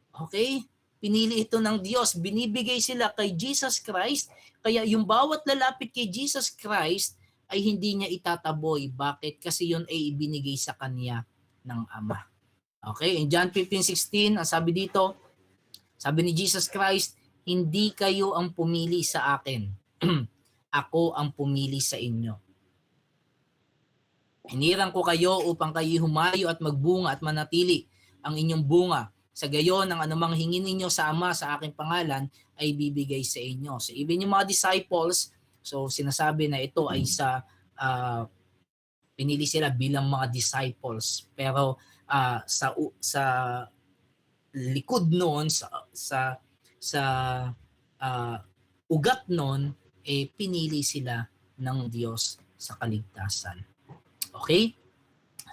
Okay? Pinili ito ng Diyos. Binibigay sila kay Jesus Christ. Kaya yung bawat lalapit kay Jesus Christ ay hindi niya itataboy. Bakit? Kasi yun ay ibinigay sa kanya ng Ama. Okay? In John 15:16, ang sabi dito, sabi ni Jesus Christ, hindi kayo ang pumili sa akin. Ako ang pumili sa inyo. Hinirang ko kayo upang kayo humayo at magbunga at manatili ang inyong bunga. Sa gayon, ang anumang hingin ninyo sa Ama sa aking pangalan ay bibigay sa inyo. So even yung mga disciples, so sinasabi na ito ay pinili sila bilang mga disciples. Pero sa likod noon, sa ugat noon, pinili sila ng Diyos sa kaligtasan. Okay?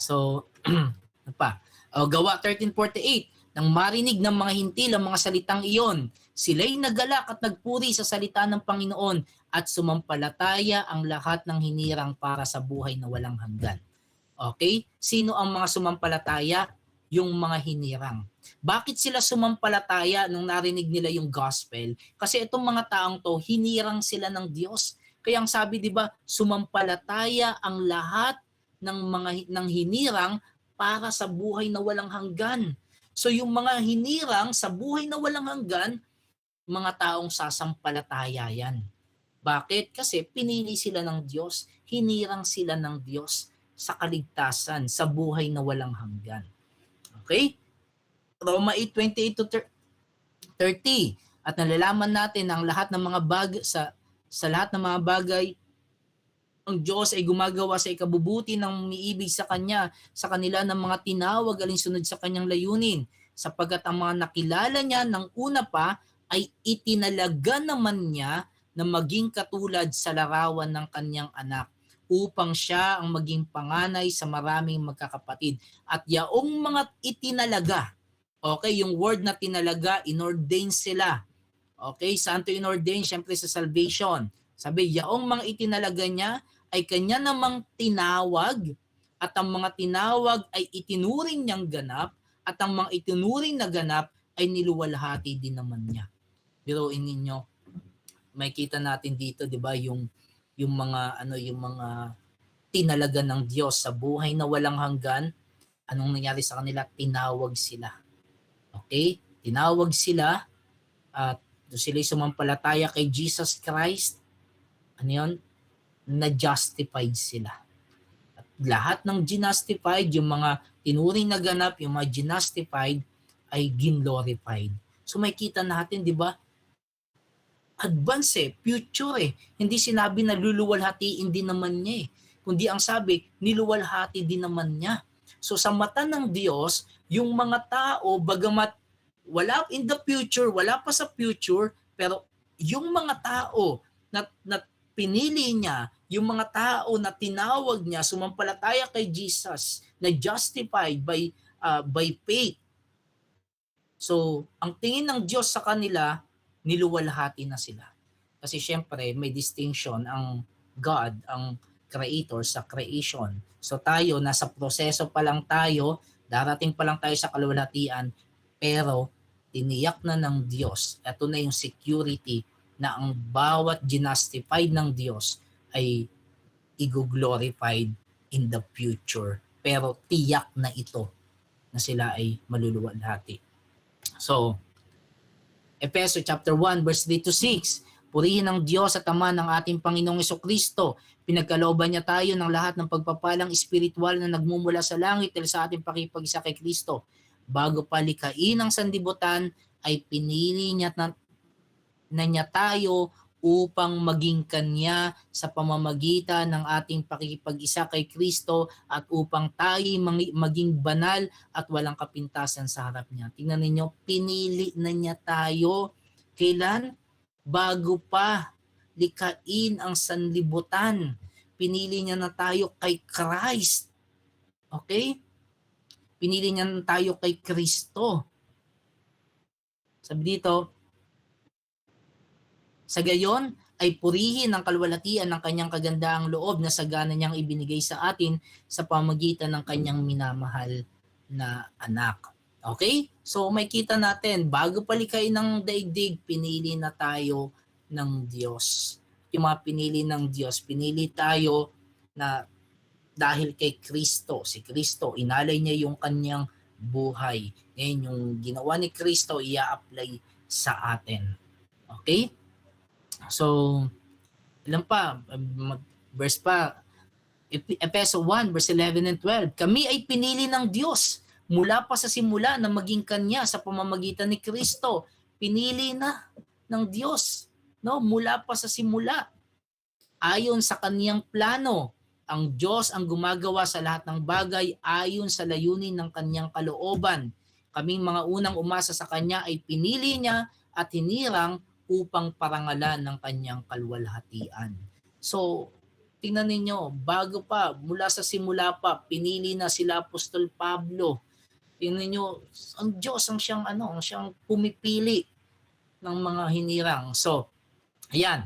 So, ano pa? Gawa 13:48. Nang marinig ng mga hintil ang mga salitang iyon, sila'y nagalak at nagpuri sa salita ng Panginoon at sumampalataya ang lahat ng hinirang para sa buhay na walang hanggan. Okay? Sino ang mga sumampalataya? Yung mga hinirang. Bakit sila sumampalataya nung narinig nila yung gospel? Kasi itong mga taong to, hinirang sila ng Diyos. Kaya ang sabi, di ba, sumampalataya ang lahat ng hinirang para sa buhay na walang hanggan. So yung mga hinirang sa buhay na walang hanggan, mga taong sasampalataya yan. Bakit? Kasi pinili sila ng Diyos, hinirang sila ng Diyos sa kaligtasan, sa buhay na walang hanggan. Okay? Roma 8:28-30. At nalalaman natin ang lahat ng mga sa lahat ng mga bagay, ang Diyos ay gumagawa sa ikabubuti ng umiibig sa Kanya, sa kanila ng mga tinawag alinsunod sa Kanyang layunin, sapagkat ang mga nakilala niya ng una pa ay itinalaga naman niya na maging katulad sa larawan ng Kanyang anak, upang siya ang maging panganay sa maraming magkakapatid. At yaong mga itinalaga, okay, yung word na tinalaga, inordain sila. Okay, saan to inordain? Siyempre sa salvation. Sabi, yaong mga itinalaga niya ay kanya namang tinawag, at ang mga tinawag ay itinuring niyang ganap, at ang mga itinuring na ganap ay niluwalhati din naman niya. Biruin ninyo, may kita natin dito, 'di ba, yung mga tinalaga ng Diyos sa buhay na walang hanggan. Anong nangyari sa kanila? Tinawag sila. Okay? Tinawag sila at sila sumampalataya kay Jesus Christ. Ano 'yon? Na-justified sila. At lahat ng ginustified, yung mga tinuring na ganap, yung mga ginustified, ay glorified. So may kita natin, di ba? Advance future Hindi sinabi na luluwalhatiin din naman niya kundi ang sabi, niluwalhati din naman niya. So sa mata ng Diyos, yung mga tao, bagamat wala in the future, wala pa sa future, pero yung mga tao na pinili niya, yung mga tao na tinawag niya, sumampalataya kay Jesus, na justified by faith. So, ang tingin ng Diyos sa kanila, niluwalhati na sila. Kasi syempre, may distinction ang God, ang Creator sa creation. So tayo, nasa proseso pa lang tayo, darating pa lang tayo sa kaluwalhatian, pero tiniyak na ng Diyos. Ito na yung security na ang bawat ginustified ng Diyos ay i-glorified in the future. Pero tiyak na ito na sila ay maluluwalhati. So, Efeso chapter 1 verse 3-6. Purihin ang Diyos at Ama ng ating Panginoong Jesucristo. Pinagkalooban niya tayo ng lahat ng pagpapalang espiritual na nagmumula sa langit dahil sa ating pakipag-isa kay Kristo. Bago palikain ang sanlibutan ay pinili niya na niya tayo upang maging kanya sa pamamagitan ng ating pakikipag-isa kay Kristo at upang tayo maging banal at walang kapintasan sa harap niya. Tingnan ninyo, pinili na niya tayo. Kailan? Bago pa likhain ang sanlibutan. Pinili niya na tayo kay Christ. Okay? Pinili niya na tayo kay Kristo. Sabi dito, sa gayon ay purihin ang kalwalhatian ng kanyang kagandaang loob na sagana niyang ibinigay sa atin sa pamamagitan ng kanyang minamahal na anak. Okay? So may kita natin, bago palikhain ng daigdig, pinili na tayo ng Diyos. Yung mga pinili ng Diyos, pinili tayo na dahil kay Kristo. Si Kristo, inalay niya yung kanyang buhay. Ngayon, yung ginawa ni Kristo, i-apply sa atin. Okay? So, ilan pa? Verse pa. Efeso 1, verse 11 and 12. Kami ay pinili ng Diyos mula pa sa simula na maging kanya sa pamamagitan ni Kristo. Pinili na ng Diyos, no? Mula pa sa simula. Ayon sa kaniyang plano, ang Diyos ang gumagawa sa lahat ng bagay ayon sa layunin ng kaniyang kalooban. Kaming mga unang umasa sa kanya ay pinili niya at hinirang upang parangalan ng kanyang kalwalhatian. So, tingnan ninyo, bago pa, mula sa simula pa, pinili na sila Apostol Pablo. Tingnan ninyo, ang Diyos ang siyang pumipili ng mga hinirang. So, ayan,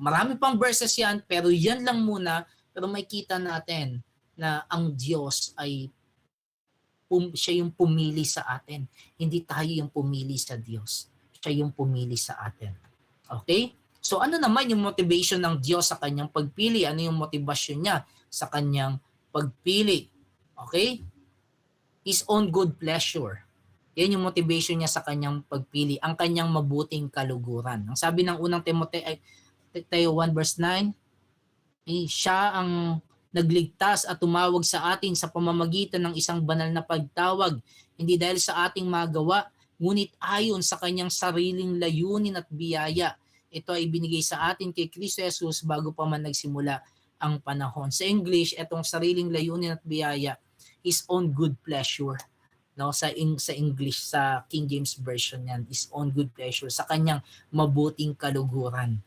marami pang verses yan, pero yan lang muna, pero may kita natin na ang Diyos ay siya yung pumili sa atin. Hindi tayo yung pumili sa Diyos. Siya yung pumili sa atin. Okay? So ano naman yung motivation ng Diyos sa kanyang pagpili? Ano yung motivasyon niya sa kanyang pagpili? Okay? His own good pleasure. Yan yung motivation niya sa kanyang pagpili. Ang kanyang mabuting kaluguran. Ang sabi ng unang Timoteo 1 verse 9, siya ang nagligtas at tumawag sa atin sa pamamagitan ng isang banal na pagtawag. Hindi dahil sa ating magawa, ngunit ayon sa kanyang sariling layunin at biyaya. Ito ay binigay sa atin kay Kristo Jesus bago pa man nagsimula ang panahon. Sa English, itong sariling layunin at biyaya, his own good pleasure. No, sa English, sa King James Version yan, his own good pleasure, sa kanyang mabuting kaluguran.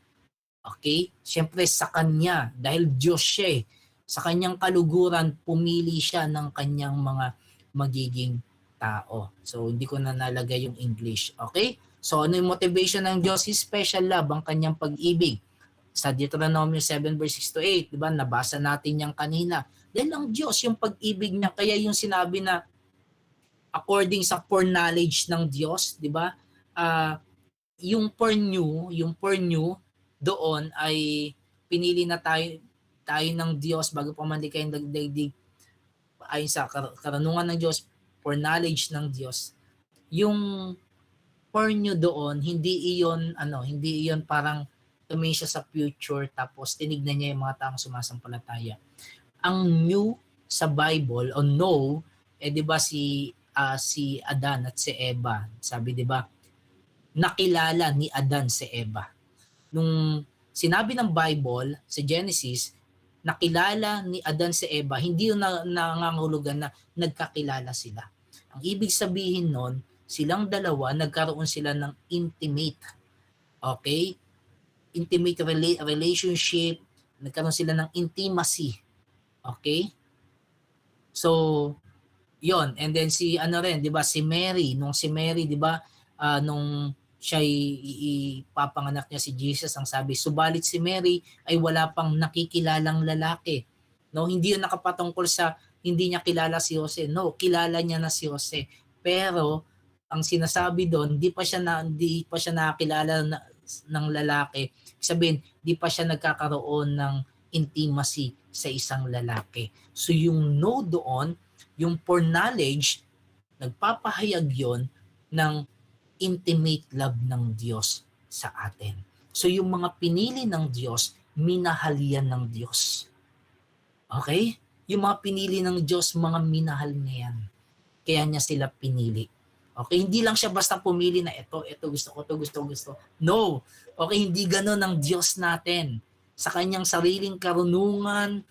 Okay? Siyempre sa kanya, dahil Diyos siya sa kanyang kaluguran, pumili siya ng kanyang mga magiging tao. So, hindi ko na nalagay yung English. Okay? So, ano yung motivation ng Diyos? His special love, ang kanyang pag-ibig. Sa Deuteronomy 7 verse 6 to 8, di ba? Nabasa natin yan kanina. Dahil ang Diyos, yung pag-ibig niya, kaya yung sinabi na according sa foreknowledge ng Diyos, di ba? Yung foreknew doon ay pinili na tayo ng Diyos bago pa man likhain ng daigdig ayon sa karanungan ng Diyos, foreknowledge ng Diyos. Yung foreknew doon, hindi iyon parang tumingin siya sa future tapos tinignan niya yung mga taong sumasampalataya. Ang new sa Bible o know, di ba si Adan at si Eva, sabi di ba, nakilala ni Adan si Eva. Nung sinabi ng Bible sa Genesis, nakilala ni Adan si Eva, hindi yung nangangahulugan na nagkakilala sila. Ang ibig sabihin nun, silang dalawa, nagkaroon sila ng intimate. Okay? Intimate relationship, nagkaroon sila ng intimacy. Okay? So, yon. And then di ba, si Mary, di ba, nung siya ipapanganak niya si Jesus, ang sabi, subalit si Mary ay wala pang nakikilalang lalaki. No, hindi yun nakapatungkol sa hindi niya kilala si Jose. No, kilala niya na si Jose. Pero ang sinasabi doon, di pa siya nakilala ng lalaki. Sabihin, di pa siya nagkakaroon ng intimacy sa isang lalaki. So yung know doon, yung foreknowledge, nagpapahayag yon ng intimate love ng Diyos sa atin. So yung mga pinili ng Diyos, minahal yan ng Diyos. Okay? Yung mga pinili ng Diyos, mga minahal niya yan. Kaya niya sila pinili. Okay, hindi lang siya basta pumili na ito gusto ko, ito gusto. No. Okay, hindi gano'n ang Diyos natin. Sa kanyang sariling karunungan,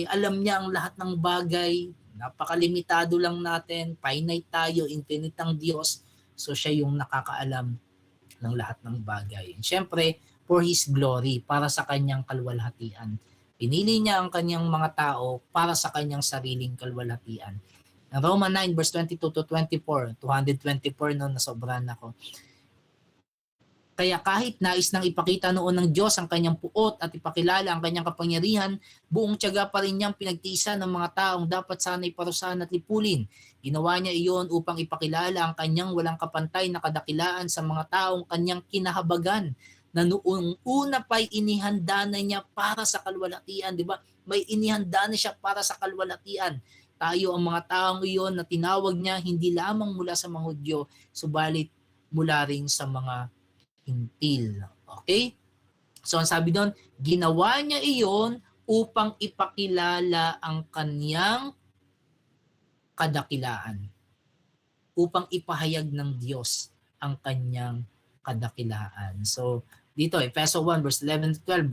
alam niya ang lahat ng bagay. Napakalimitado lang natin, finite tayo, infinite ang Diyos. So siya yung nakakaalam ng lahat ng bagay. And syempre, for His glory, para sa kanyang kalwalhatian. Pinili niya ang kanyang mga tao para sa kanyang sariling kalwalhatian. Roma 9 verse 22 to 24, 224 no, nasobrahan ako. Kaya kahit nais nang ipakita noon ng Diyos ang kanyang puot at ipakilala ang kanyang kapangyarihan, buong tiyaga pa rin niyang pinagtiisan ng mga taong dapat sana'y parusahan at lipulin. Ginawa niya iyon upang ipakilala ang kanyang walang kapantay na kadakilaan sa mga taong kanyang kinahabagan na noong una pa'y inihanda na niya para sa kalwalhatian. Di ba? May inihanda na siya para sa kalwalhatian. Tayo ang mga taong iyon na tinawag niya hindi lamang mula sa mga Hudyo, subalit mula rin sa mga Hintil. Okay? So ang sabi doon, ginawa niya iyon upang ipakilala ang kanyang kadakilaan. Upang ipahayag ng Diyos ang kanyang kadakilaan. So dito, Efeso 1 verse 11 to 12,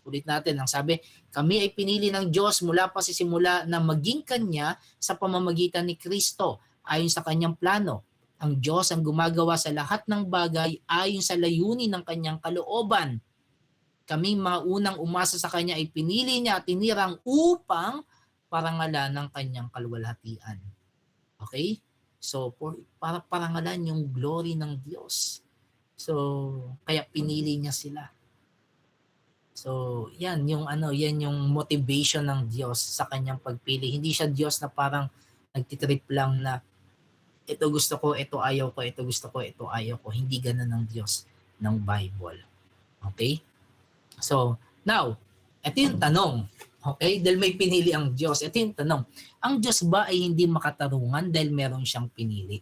ulit natin, ang sabi, kami ay pinili ng Diyos mula pa sa simula na maging Kanya sa pamamagitan ni Kristo ayon sa Kanyang plano. Ang Diyos ang gumagawa sa lahat ng bagay ayon sa layunin ng Kanyang kalooban. Kaming mga unang umasa sa Kanya ay pinili niya at tinirang upang parangalan ng Kanyang kalwalhatian. Okay? So, para parangalan yung glory ng Diyos. So, kaya pinili niya sila. So, yan yung motivation ng Diyos sa kanyang pagpili. Hindi siya Diyos na parang nagtitrip lang na ito gusto ko, ito ayaw ko, ito gusto ko, ito ayaw ko. Hindi ganoon ang Diyos ng Bible. Okay? So, now, ito yung tanong. Okay? Dahil may pinili ang Diyos. Ito yung tanong. Ang Diyos ba ay hindi makatarungan dahil meron siyang pinili?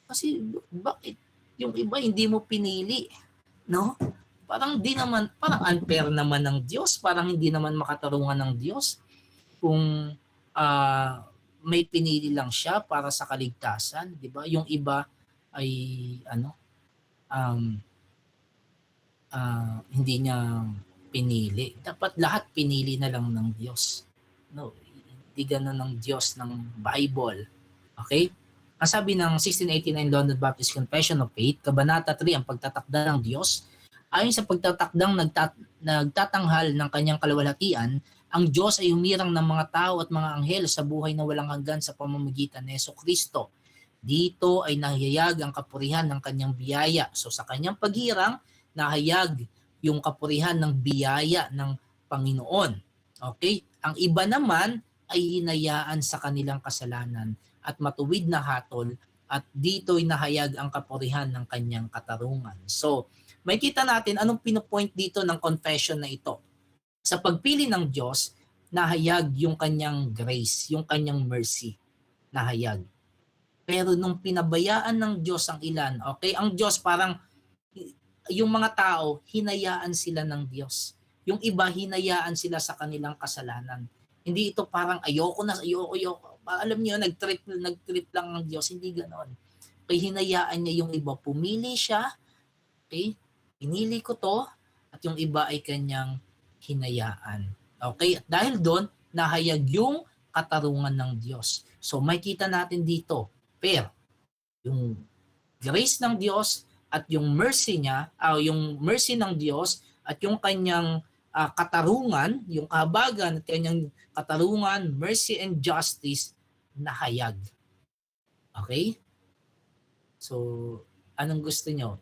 Kasi, bakit yung iba hindi mo pinili? No? Parang unfair naman ng Diyos, parang hindi naman makatarungan ng Diyos kung may pinili lang siya para sa kaligtasan, 'di ba? Yung iba ay hindi niya pinili. Dapat lahat pinili na lang ng Diyos. No, hindi ganoon ng Diyos ng Bible. Okay? Ang sabi ng 1689 London Baptist Confession of Faith, Kabanata 3, ang pagtatakda ng Diyos. Ayon sa pagtatakdang nagtatanghal ng kanyang kalwalhatian, ang Diyos ay humirang ng mga tao at mga anghel sa buhay na walang hanggan sa pamamagitan ni Jesucristo. Dito ay nahayag ang kapurihan ng kanyang biyaya. So sa kanyang paghirang, nahayag yung kapurihan ng biyaya ng Panginoon. Okay? Ang iba naman ay hinayaan sa kanilang kasalanan at matuwid na hatol, at dito'y nahayag ang kapurihan ng kanyang katarungan. So, may kita natin anong pinopoint dito ng confession na ito. Sa pagpili ng Diyos, nahayag yung kanyang grace, yung kanyang mercy, nahayag. Pero nung pinabayaan ng Diyos ang ilan, okay, ang Diyos parang, yung mga tao, hinayaan sila ng Diyos. Yung iba, hinayaan sila sa kanilang kasalanan. Hindi ito parang ayoko. Alam niyo, nag-trip lang ng Diyos. Hindi ganon. Kaya hinayaan niya yung iba. Pumili siya, okay, pinili ko to, at yung iba ay kanyang hinayaan. Okay? At dahil doon, nahayag yung katarungan ng Diyos. So, makita natin dito, yung grace ng Diyos at yung mercy niya, yung mercy ng Diyos at yung kanyang katarungan, yung kahabagan at kanyang katarungan, mercy and justice, nahayag. Okay? So, anong gusto nyo?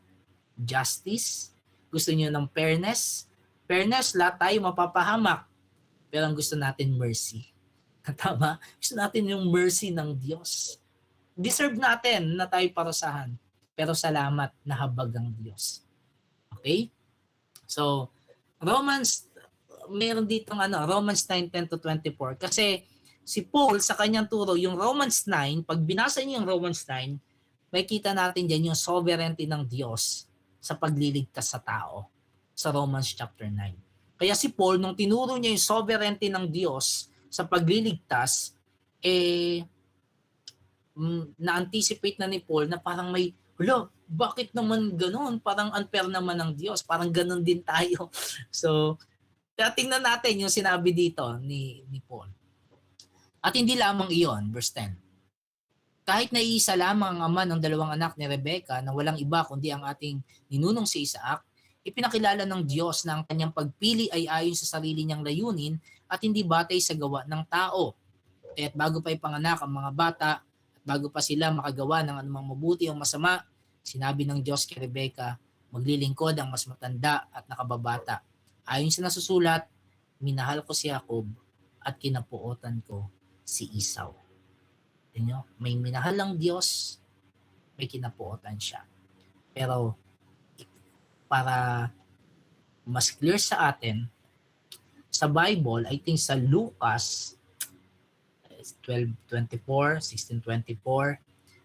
Justice? Gusto niyo ng fairness? Fairness, lahat tayo mapapahamak. Pero ang gusto natin, mercy. Tama? Gusto natin yung mercy ng Diyos. Deserve natin na tayo parusahan. Pero salamat, nahabag ang Diyos. Okay? So, meron ditong Romans 9:10 to 24. Kasi si Paul sa kanyang turo, yung Romans 9, pag binasa niyo yung Romans 9, may kita natin dyan yung sovereignty ng Diyos sa pagliligtas sa tao sa Romans chapter 9. Kaya si Paul, nung tinuro niya yung sovereignty ng Diyos sa pagliligtas, na-anticipate na ni Paul na parang may, "Hala, bakit naman gano'n? Parang unfair naman ng Diyos, parang gano'n din tayo." So, kaya tingnan natin yung sinabi dito ni Paul. At hindi lamang iyon, verse 10. Kahit na iisa lamang ang ama ng dalawang anak ni Rebecca na walang iba kundi ang ating ninunong si Isaac, ipinakilala ng Diyos na ang kanyang pagpili ay ayon sa sarili niyang layunin at hindi batay sa gawa ng tao. Kaya't bago pa ipanganak ang mga bata at bago pa sila makagawa ng anumang mabuti o masama, sinabi ng Diyos kay Rebecca, maglilingkod ang mas matanda at nakababata. Ayon sa nasusulat, minahal ko si Jacob at kinapuotan ko si Esau. Tingnan nyo, may minahal ang Diyos, may kinapuotan siya. Pero para mas clear sa atin, sa Bible, I think sa Lucas 12:24, 16:24,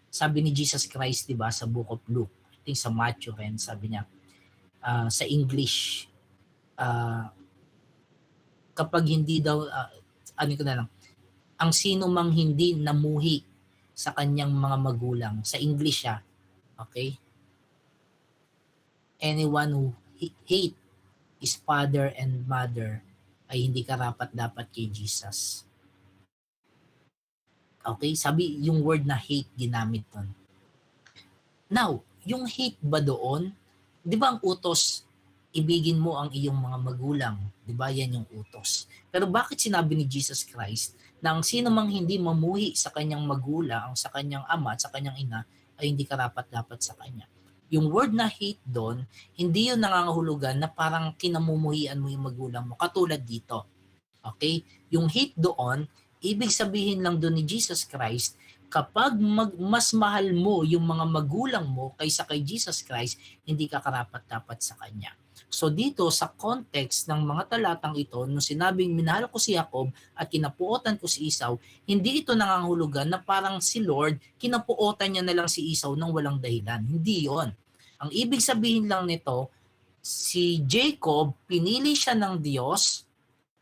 sabi ni Jesus Christ, di ba, sa Book of Luke, I think sa Matthew rin, sabi niya, sa English, kapag hindi daw, ano ko na lang, ang sino mang hindi namuhi sa kanyang mga magulang. Sa English siya, okay? Anyone who hate his father and mother ay hindi karapat-dapat kay Jesus. Okay? Sabi, yung word na hate ginamit doon. Now, yung hate ba doon, di ba ang utos, ibigin mo ang iyong mga magulang. Di ba? Yan yung utos. Pero bakit sinabi ni Jesus Christ na ang sino mang hindi mamuhi sa kanyang magulang, sa kanyang ama at sa kanyang ina, ay hindi karapat-dapat sa kanya? Yung word na hate doon, hindi yun nangangahulugan na parang kinamumuhian mo yung magulang mo. Katulad dito. Okay? Yung hate doon, ibig sabihin lang doon ni Jesus Christ, kapag mas mahal mo yung mga magulang mo kaysa kay Jesus Christ, hindi ka karapat-dapat sa kanya. So dito sa context ng mga talatang ito, nung sinabing minahal ko si Jacob at kinapuotan ko si Esau, hindi ito nangangahulugan na parang si Lord, kinapuotan niya na lang si Esau nang walang dahilan. Hindi yon. Ang ibig sabihin lang nito, si Jacob, pinili siya ng Diyos,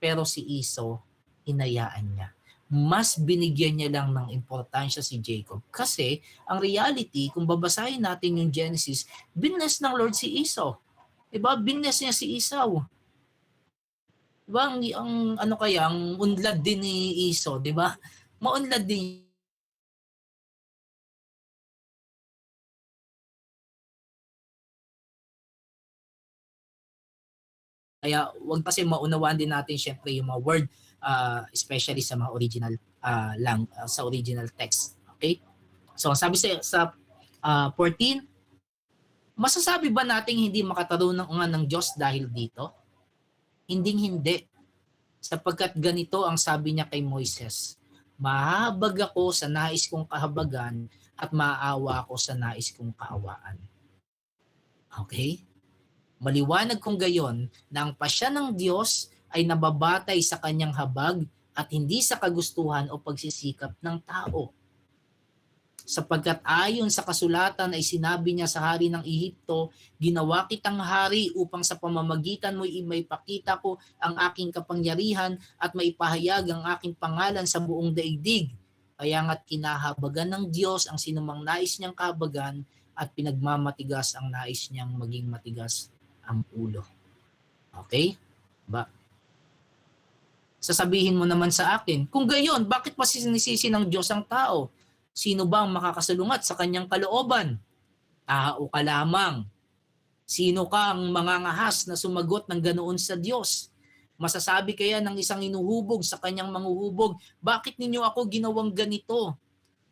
pero si Esau, hinayaan niya. Mas binigyan niya lang ng importansya si Jacob. Kasi, ang reality, kung babasahin natin yung Genesis, binless ng Lord si Esau. Diba? Binless niya si Esau. Diba? Ang ano kaya, ang unlad din ni Esau, diba? Maunlad din. Kaya wag kasi maunawaan din natin syempre yung mga word, especially sa mga original sa original text. Okay? So sabi sa 14, masasabi ba nating hindi makatarungan ng Diyos dahil dito? Hindi. Sapagkat ganito ang sabi niya kay Moises, mahahabag ako sa nais kong kahabagan at maaawa ako sa nais kong kaawaan. Okay? Maliwanag kung gayon na ang pasya ng Diyos ay nababatay sa kanyang habag at hindi sa kagustuhan o pagsisikap ng tao. Sapagkat ayon sa kasulatan ay sinabi niya sa hari ng Ehipto, ginawa kitang hari upang sa pamamagitan mo maipakita ko ang aking kapangyarihan at maipahayag ang aking pangalan sa buong daigdig. Kaya nga't kinahabagan ng Diyos ang sinumang nais niyang kahabagan at pinagmamatigas ang nais niyang maging matigas ang ulo. Okay? Ba? Sasabihin mo naman sa akin, kung gayon, bakit pa sinisisi ng Diyos ang tao? Sino ba ang makakasalungat sa kanyang kalooban? Tao ka lamang. Sino ka ang mangangahas na sumagot ng ganoon sa Diyos? Masasabi kaya ng isang inuhubog sa kanyang manghuhubog, bakit ninyo ako ginawang ganito?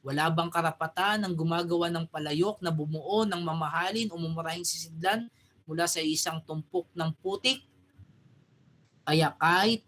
Wala bang karapatan ng gumagawa ng palayok na bumuo ng mamahalin o mumurahing sisidlan mula sa isang tumpok ng putik? Kaya kahit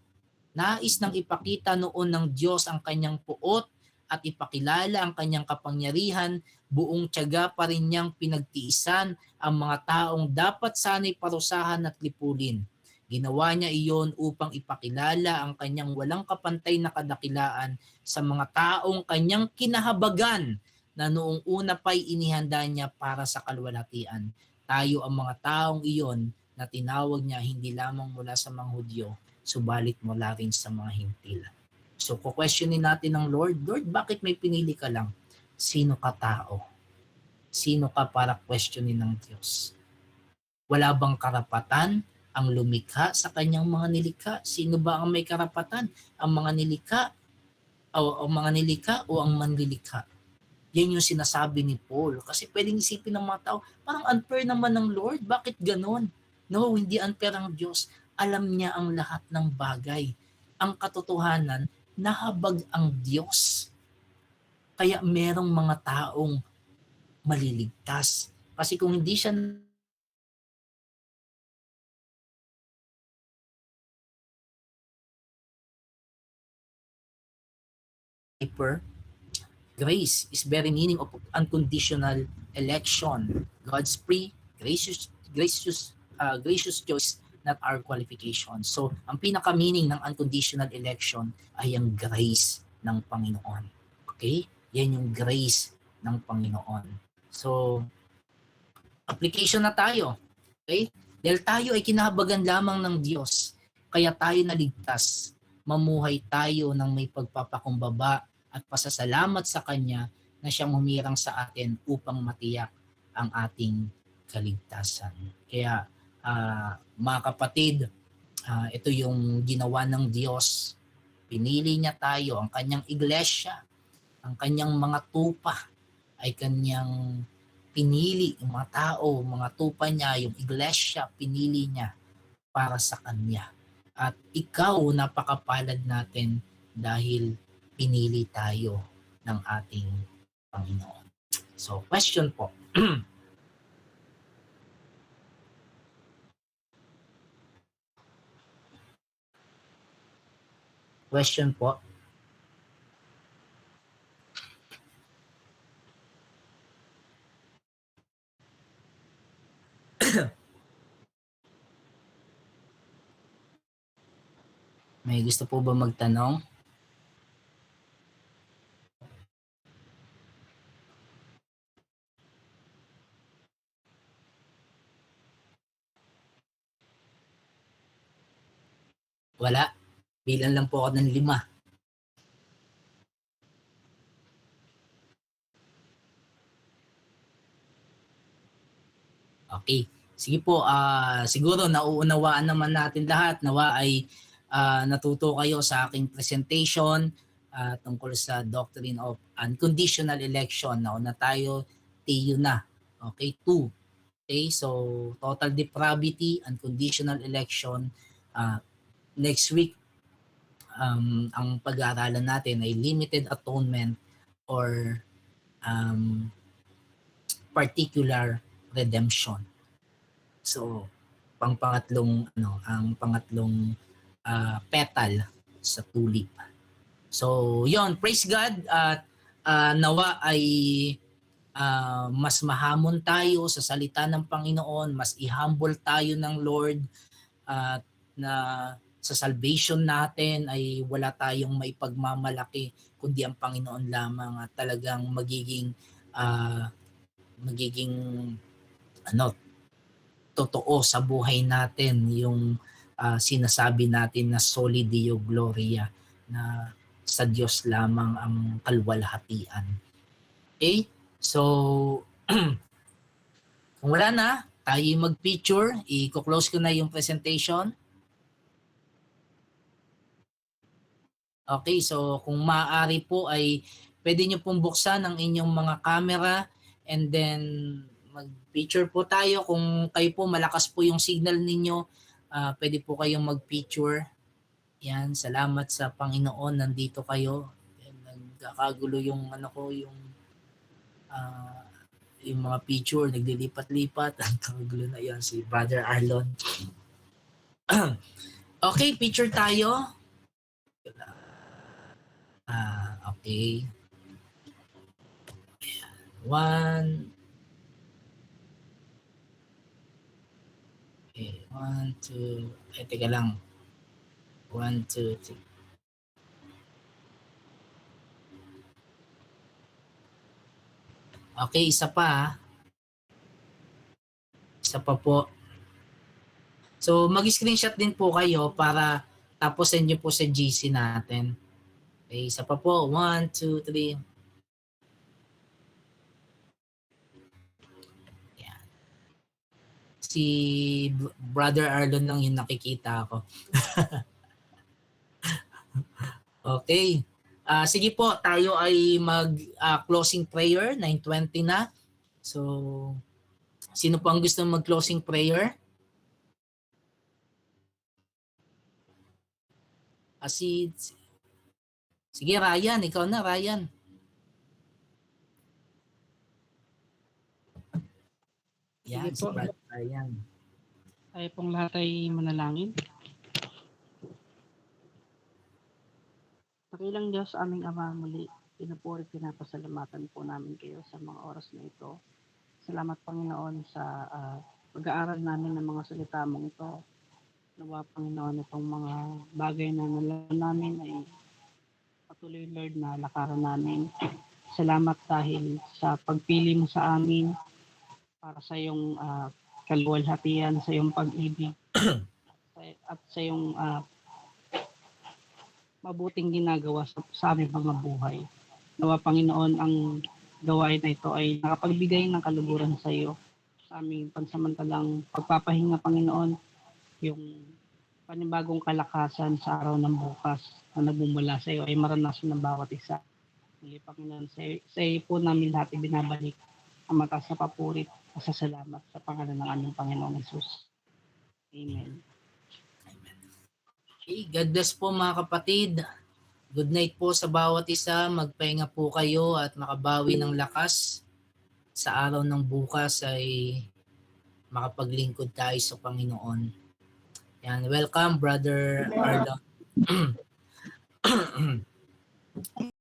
nais nang ipakita noon ng Diyos ang kanyang puot at ipakilala ang kanyang kapangyarihan, buong tiyaga pa rin niyang pinagtiisan ang mga taong dapat sana'y parusahan at lipulin. Ginawa niya iyon upang ipakilala ang kanyang walang kapantay na kadakilaan sa mga taong kanyang kinahabagan na noong una pa'y inihanda niya para sa kalwalhatian. Tayo ang mga taong iyon na tinawag niya hindi lamang mula sa mga Hudyo, subalit mula rin sa mga Hintil. So, questionin natin ng Lord, bakit may pinili ka lang Sino ka tao? Sino ka para questionin ng Diyos? Wala bang karapatan ang lumikha sa kanyang mga nilikha? Sino ba ang may karapatan? Ang mga nilikha o ang mga nilikha o ang manlilikha? Yan yung sinasabi ni Paul. Kasi pwedeng isipin ng mga tao, parang unfair naman ng Lord. Bakit ganon? No, hindi unfair ang Diyos. Alam niya ang lahat ng bagay. Ang katotohanan, nahabag ang Diyos. Kaya merong mga taong maliligtas. Kasi kung hindi siya grace is very meaning of unconditional election. God's free, gracious choice, not our qualification. So, ang pinaka-meaning ng unconditional election ay ang grace ng Panginoon. Okay? Yan yung grace ng Panginoon. So, application na tayo. Okay? Dahil tayo ay kinahabagan lamang ng Diyos, kaya tayo naligtas. Mamuhay tayo ng may pagpapakumbaba at pasasalamat sa Kanya na siyang humirang sa atin upang matiyak ang ating kaligtasan. Kaya mga kapatid, ito yung ginawa ng Diyos. Pinili niya tayo, ang Kanyang iglesia, ang Kanyang mga tupa ay Kanyang pinili, yung mga tao, mga tupa niya, yung iglesia, pinili niya para sa Kanya. At ikaw, napakapalad natin dahil pinili tayo ng ating Panginoon. So, question po. Question po. May gusto po ba magtanong? Wala. Bilang lang po ako ng 5. Okay. Sige po, siguro nauunawaan naman natin lahat. Nawa ay natuto kayo sa aking presentation tungkol sa doctrine of unconditional election. Nauna tayo, TU na. Okay, 2. Okay, so total depravity, unconditional election. Next week, ang pag-aaralan natin ay limited atonement or particular redemption. So, ang pangatlong petal sa tulip. So, yon, praise God at nawa ay mas mahamon tayo sa salita ng Panginoon, mas i-humble tayo ng Lord at na sa salvation natin ay wala tayong may pagmamalaki kundi ang Panginoon lamang at talagang magiging totoo sa buhay natin yung sinasabi natin na soli Deo Gloria, na sa Diyos lamang ang kalwalhatian. Okay? So, kung wala na, tayo mag-picture. I-close ko na yung presentation. Okay, so kung maaari po ay pwede nyo pong buksan ang inyong mga camera and then mag-picture po tayo. Kung kayo po malakas po yung signal ninyo, pwede po kayong mag-picture. Yan, salamat sa Panginoon, nandito kayo. Nagkakagulo yung yung mga picture, naglilipat-lipat. Ang kagulo na yan si Brother Arlon. Okay, picture tayo. Okay. 1. Okay, 1, 2. Teka lang. 1, 2, 3. Okay, isa pa. Isa pa po. So, mag-screenshot din po kayo para tapos send nyo po sa GC natin. Okay, isa pa po. 1, 2, 3. Si Brother Arlon lang yung nakikita ko. Okay. Sige po, tayo ay mag-closing prayer. 9:20 na. So, sino po ang gusto mag-closing prayer? Sige, Ryan. Ikaw na, Ryan. Yan, Sige po. si Brother Ryan. Tayo pong lahat ay manalangin. Dakilang Diyos, aming Ama, muli, pinupuri, pinapasalamatan po namin kayo sa mga oras na ito. Salamat, Panginoon, sa pag-aaral namin ng mga salita mong ito. Nawa, Panginoon, itong mga bagay na nalaman namin ay patuloy, Lord, na lakaran namin. Salamat dahil sa pagpili mo sa amin para sa iyong kaluwalhatian, sa iyong pag-ibig, at sa iyong mabuting ginagawa sa aming mga buhay. Nawa, Panginoon, ang gawain na ito ay nakapagbigay ng kaluguran sa iyo sa aming pansamantalang pagpapahinga, Panginoon, yung panibagong kalakasan sa araw ng bukas na nagmumula sa iyo ay maranasan ng bawat isa. Muli, Panginoon, sa iyo po namin lahat ibinabalik ang mataas na papuri at salamat sa pangalan ng aming Panginoong Hesus. Amen. Okay, God bless po mga kapatid. Good night po sa bawat isa. Magpahinga po kayo at makabawi ng lakas. Sa araw ng bukas ay makapaglingkod tayo sa Panginoon. Yan, welcome Brother Arlon.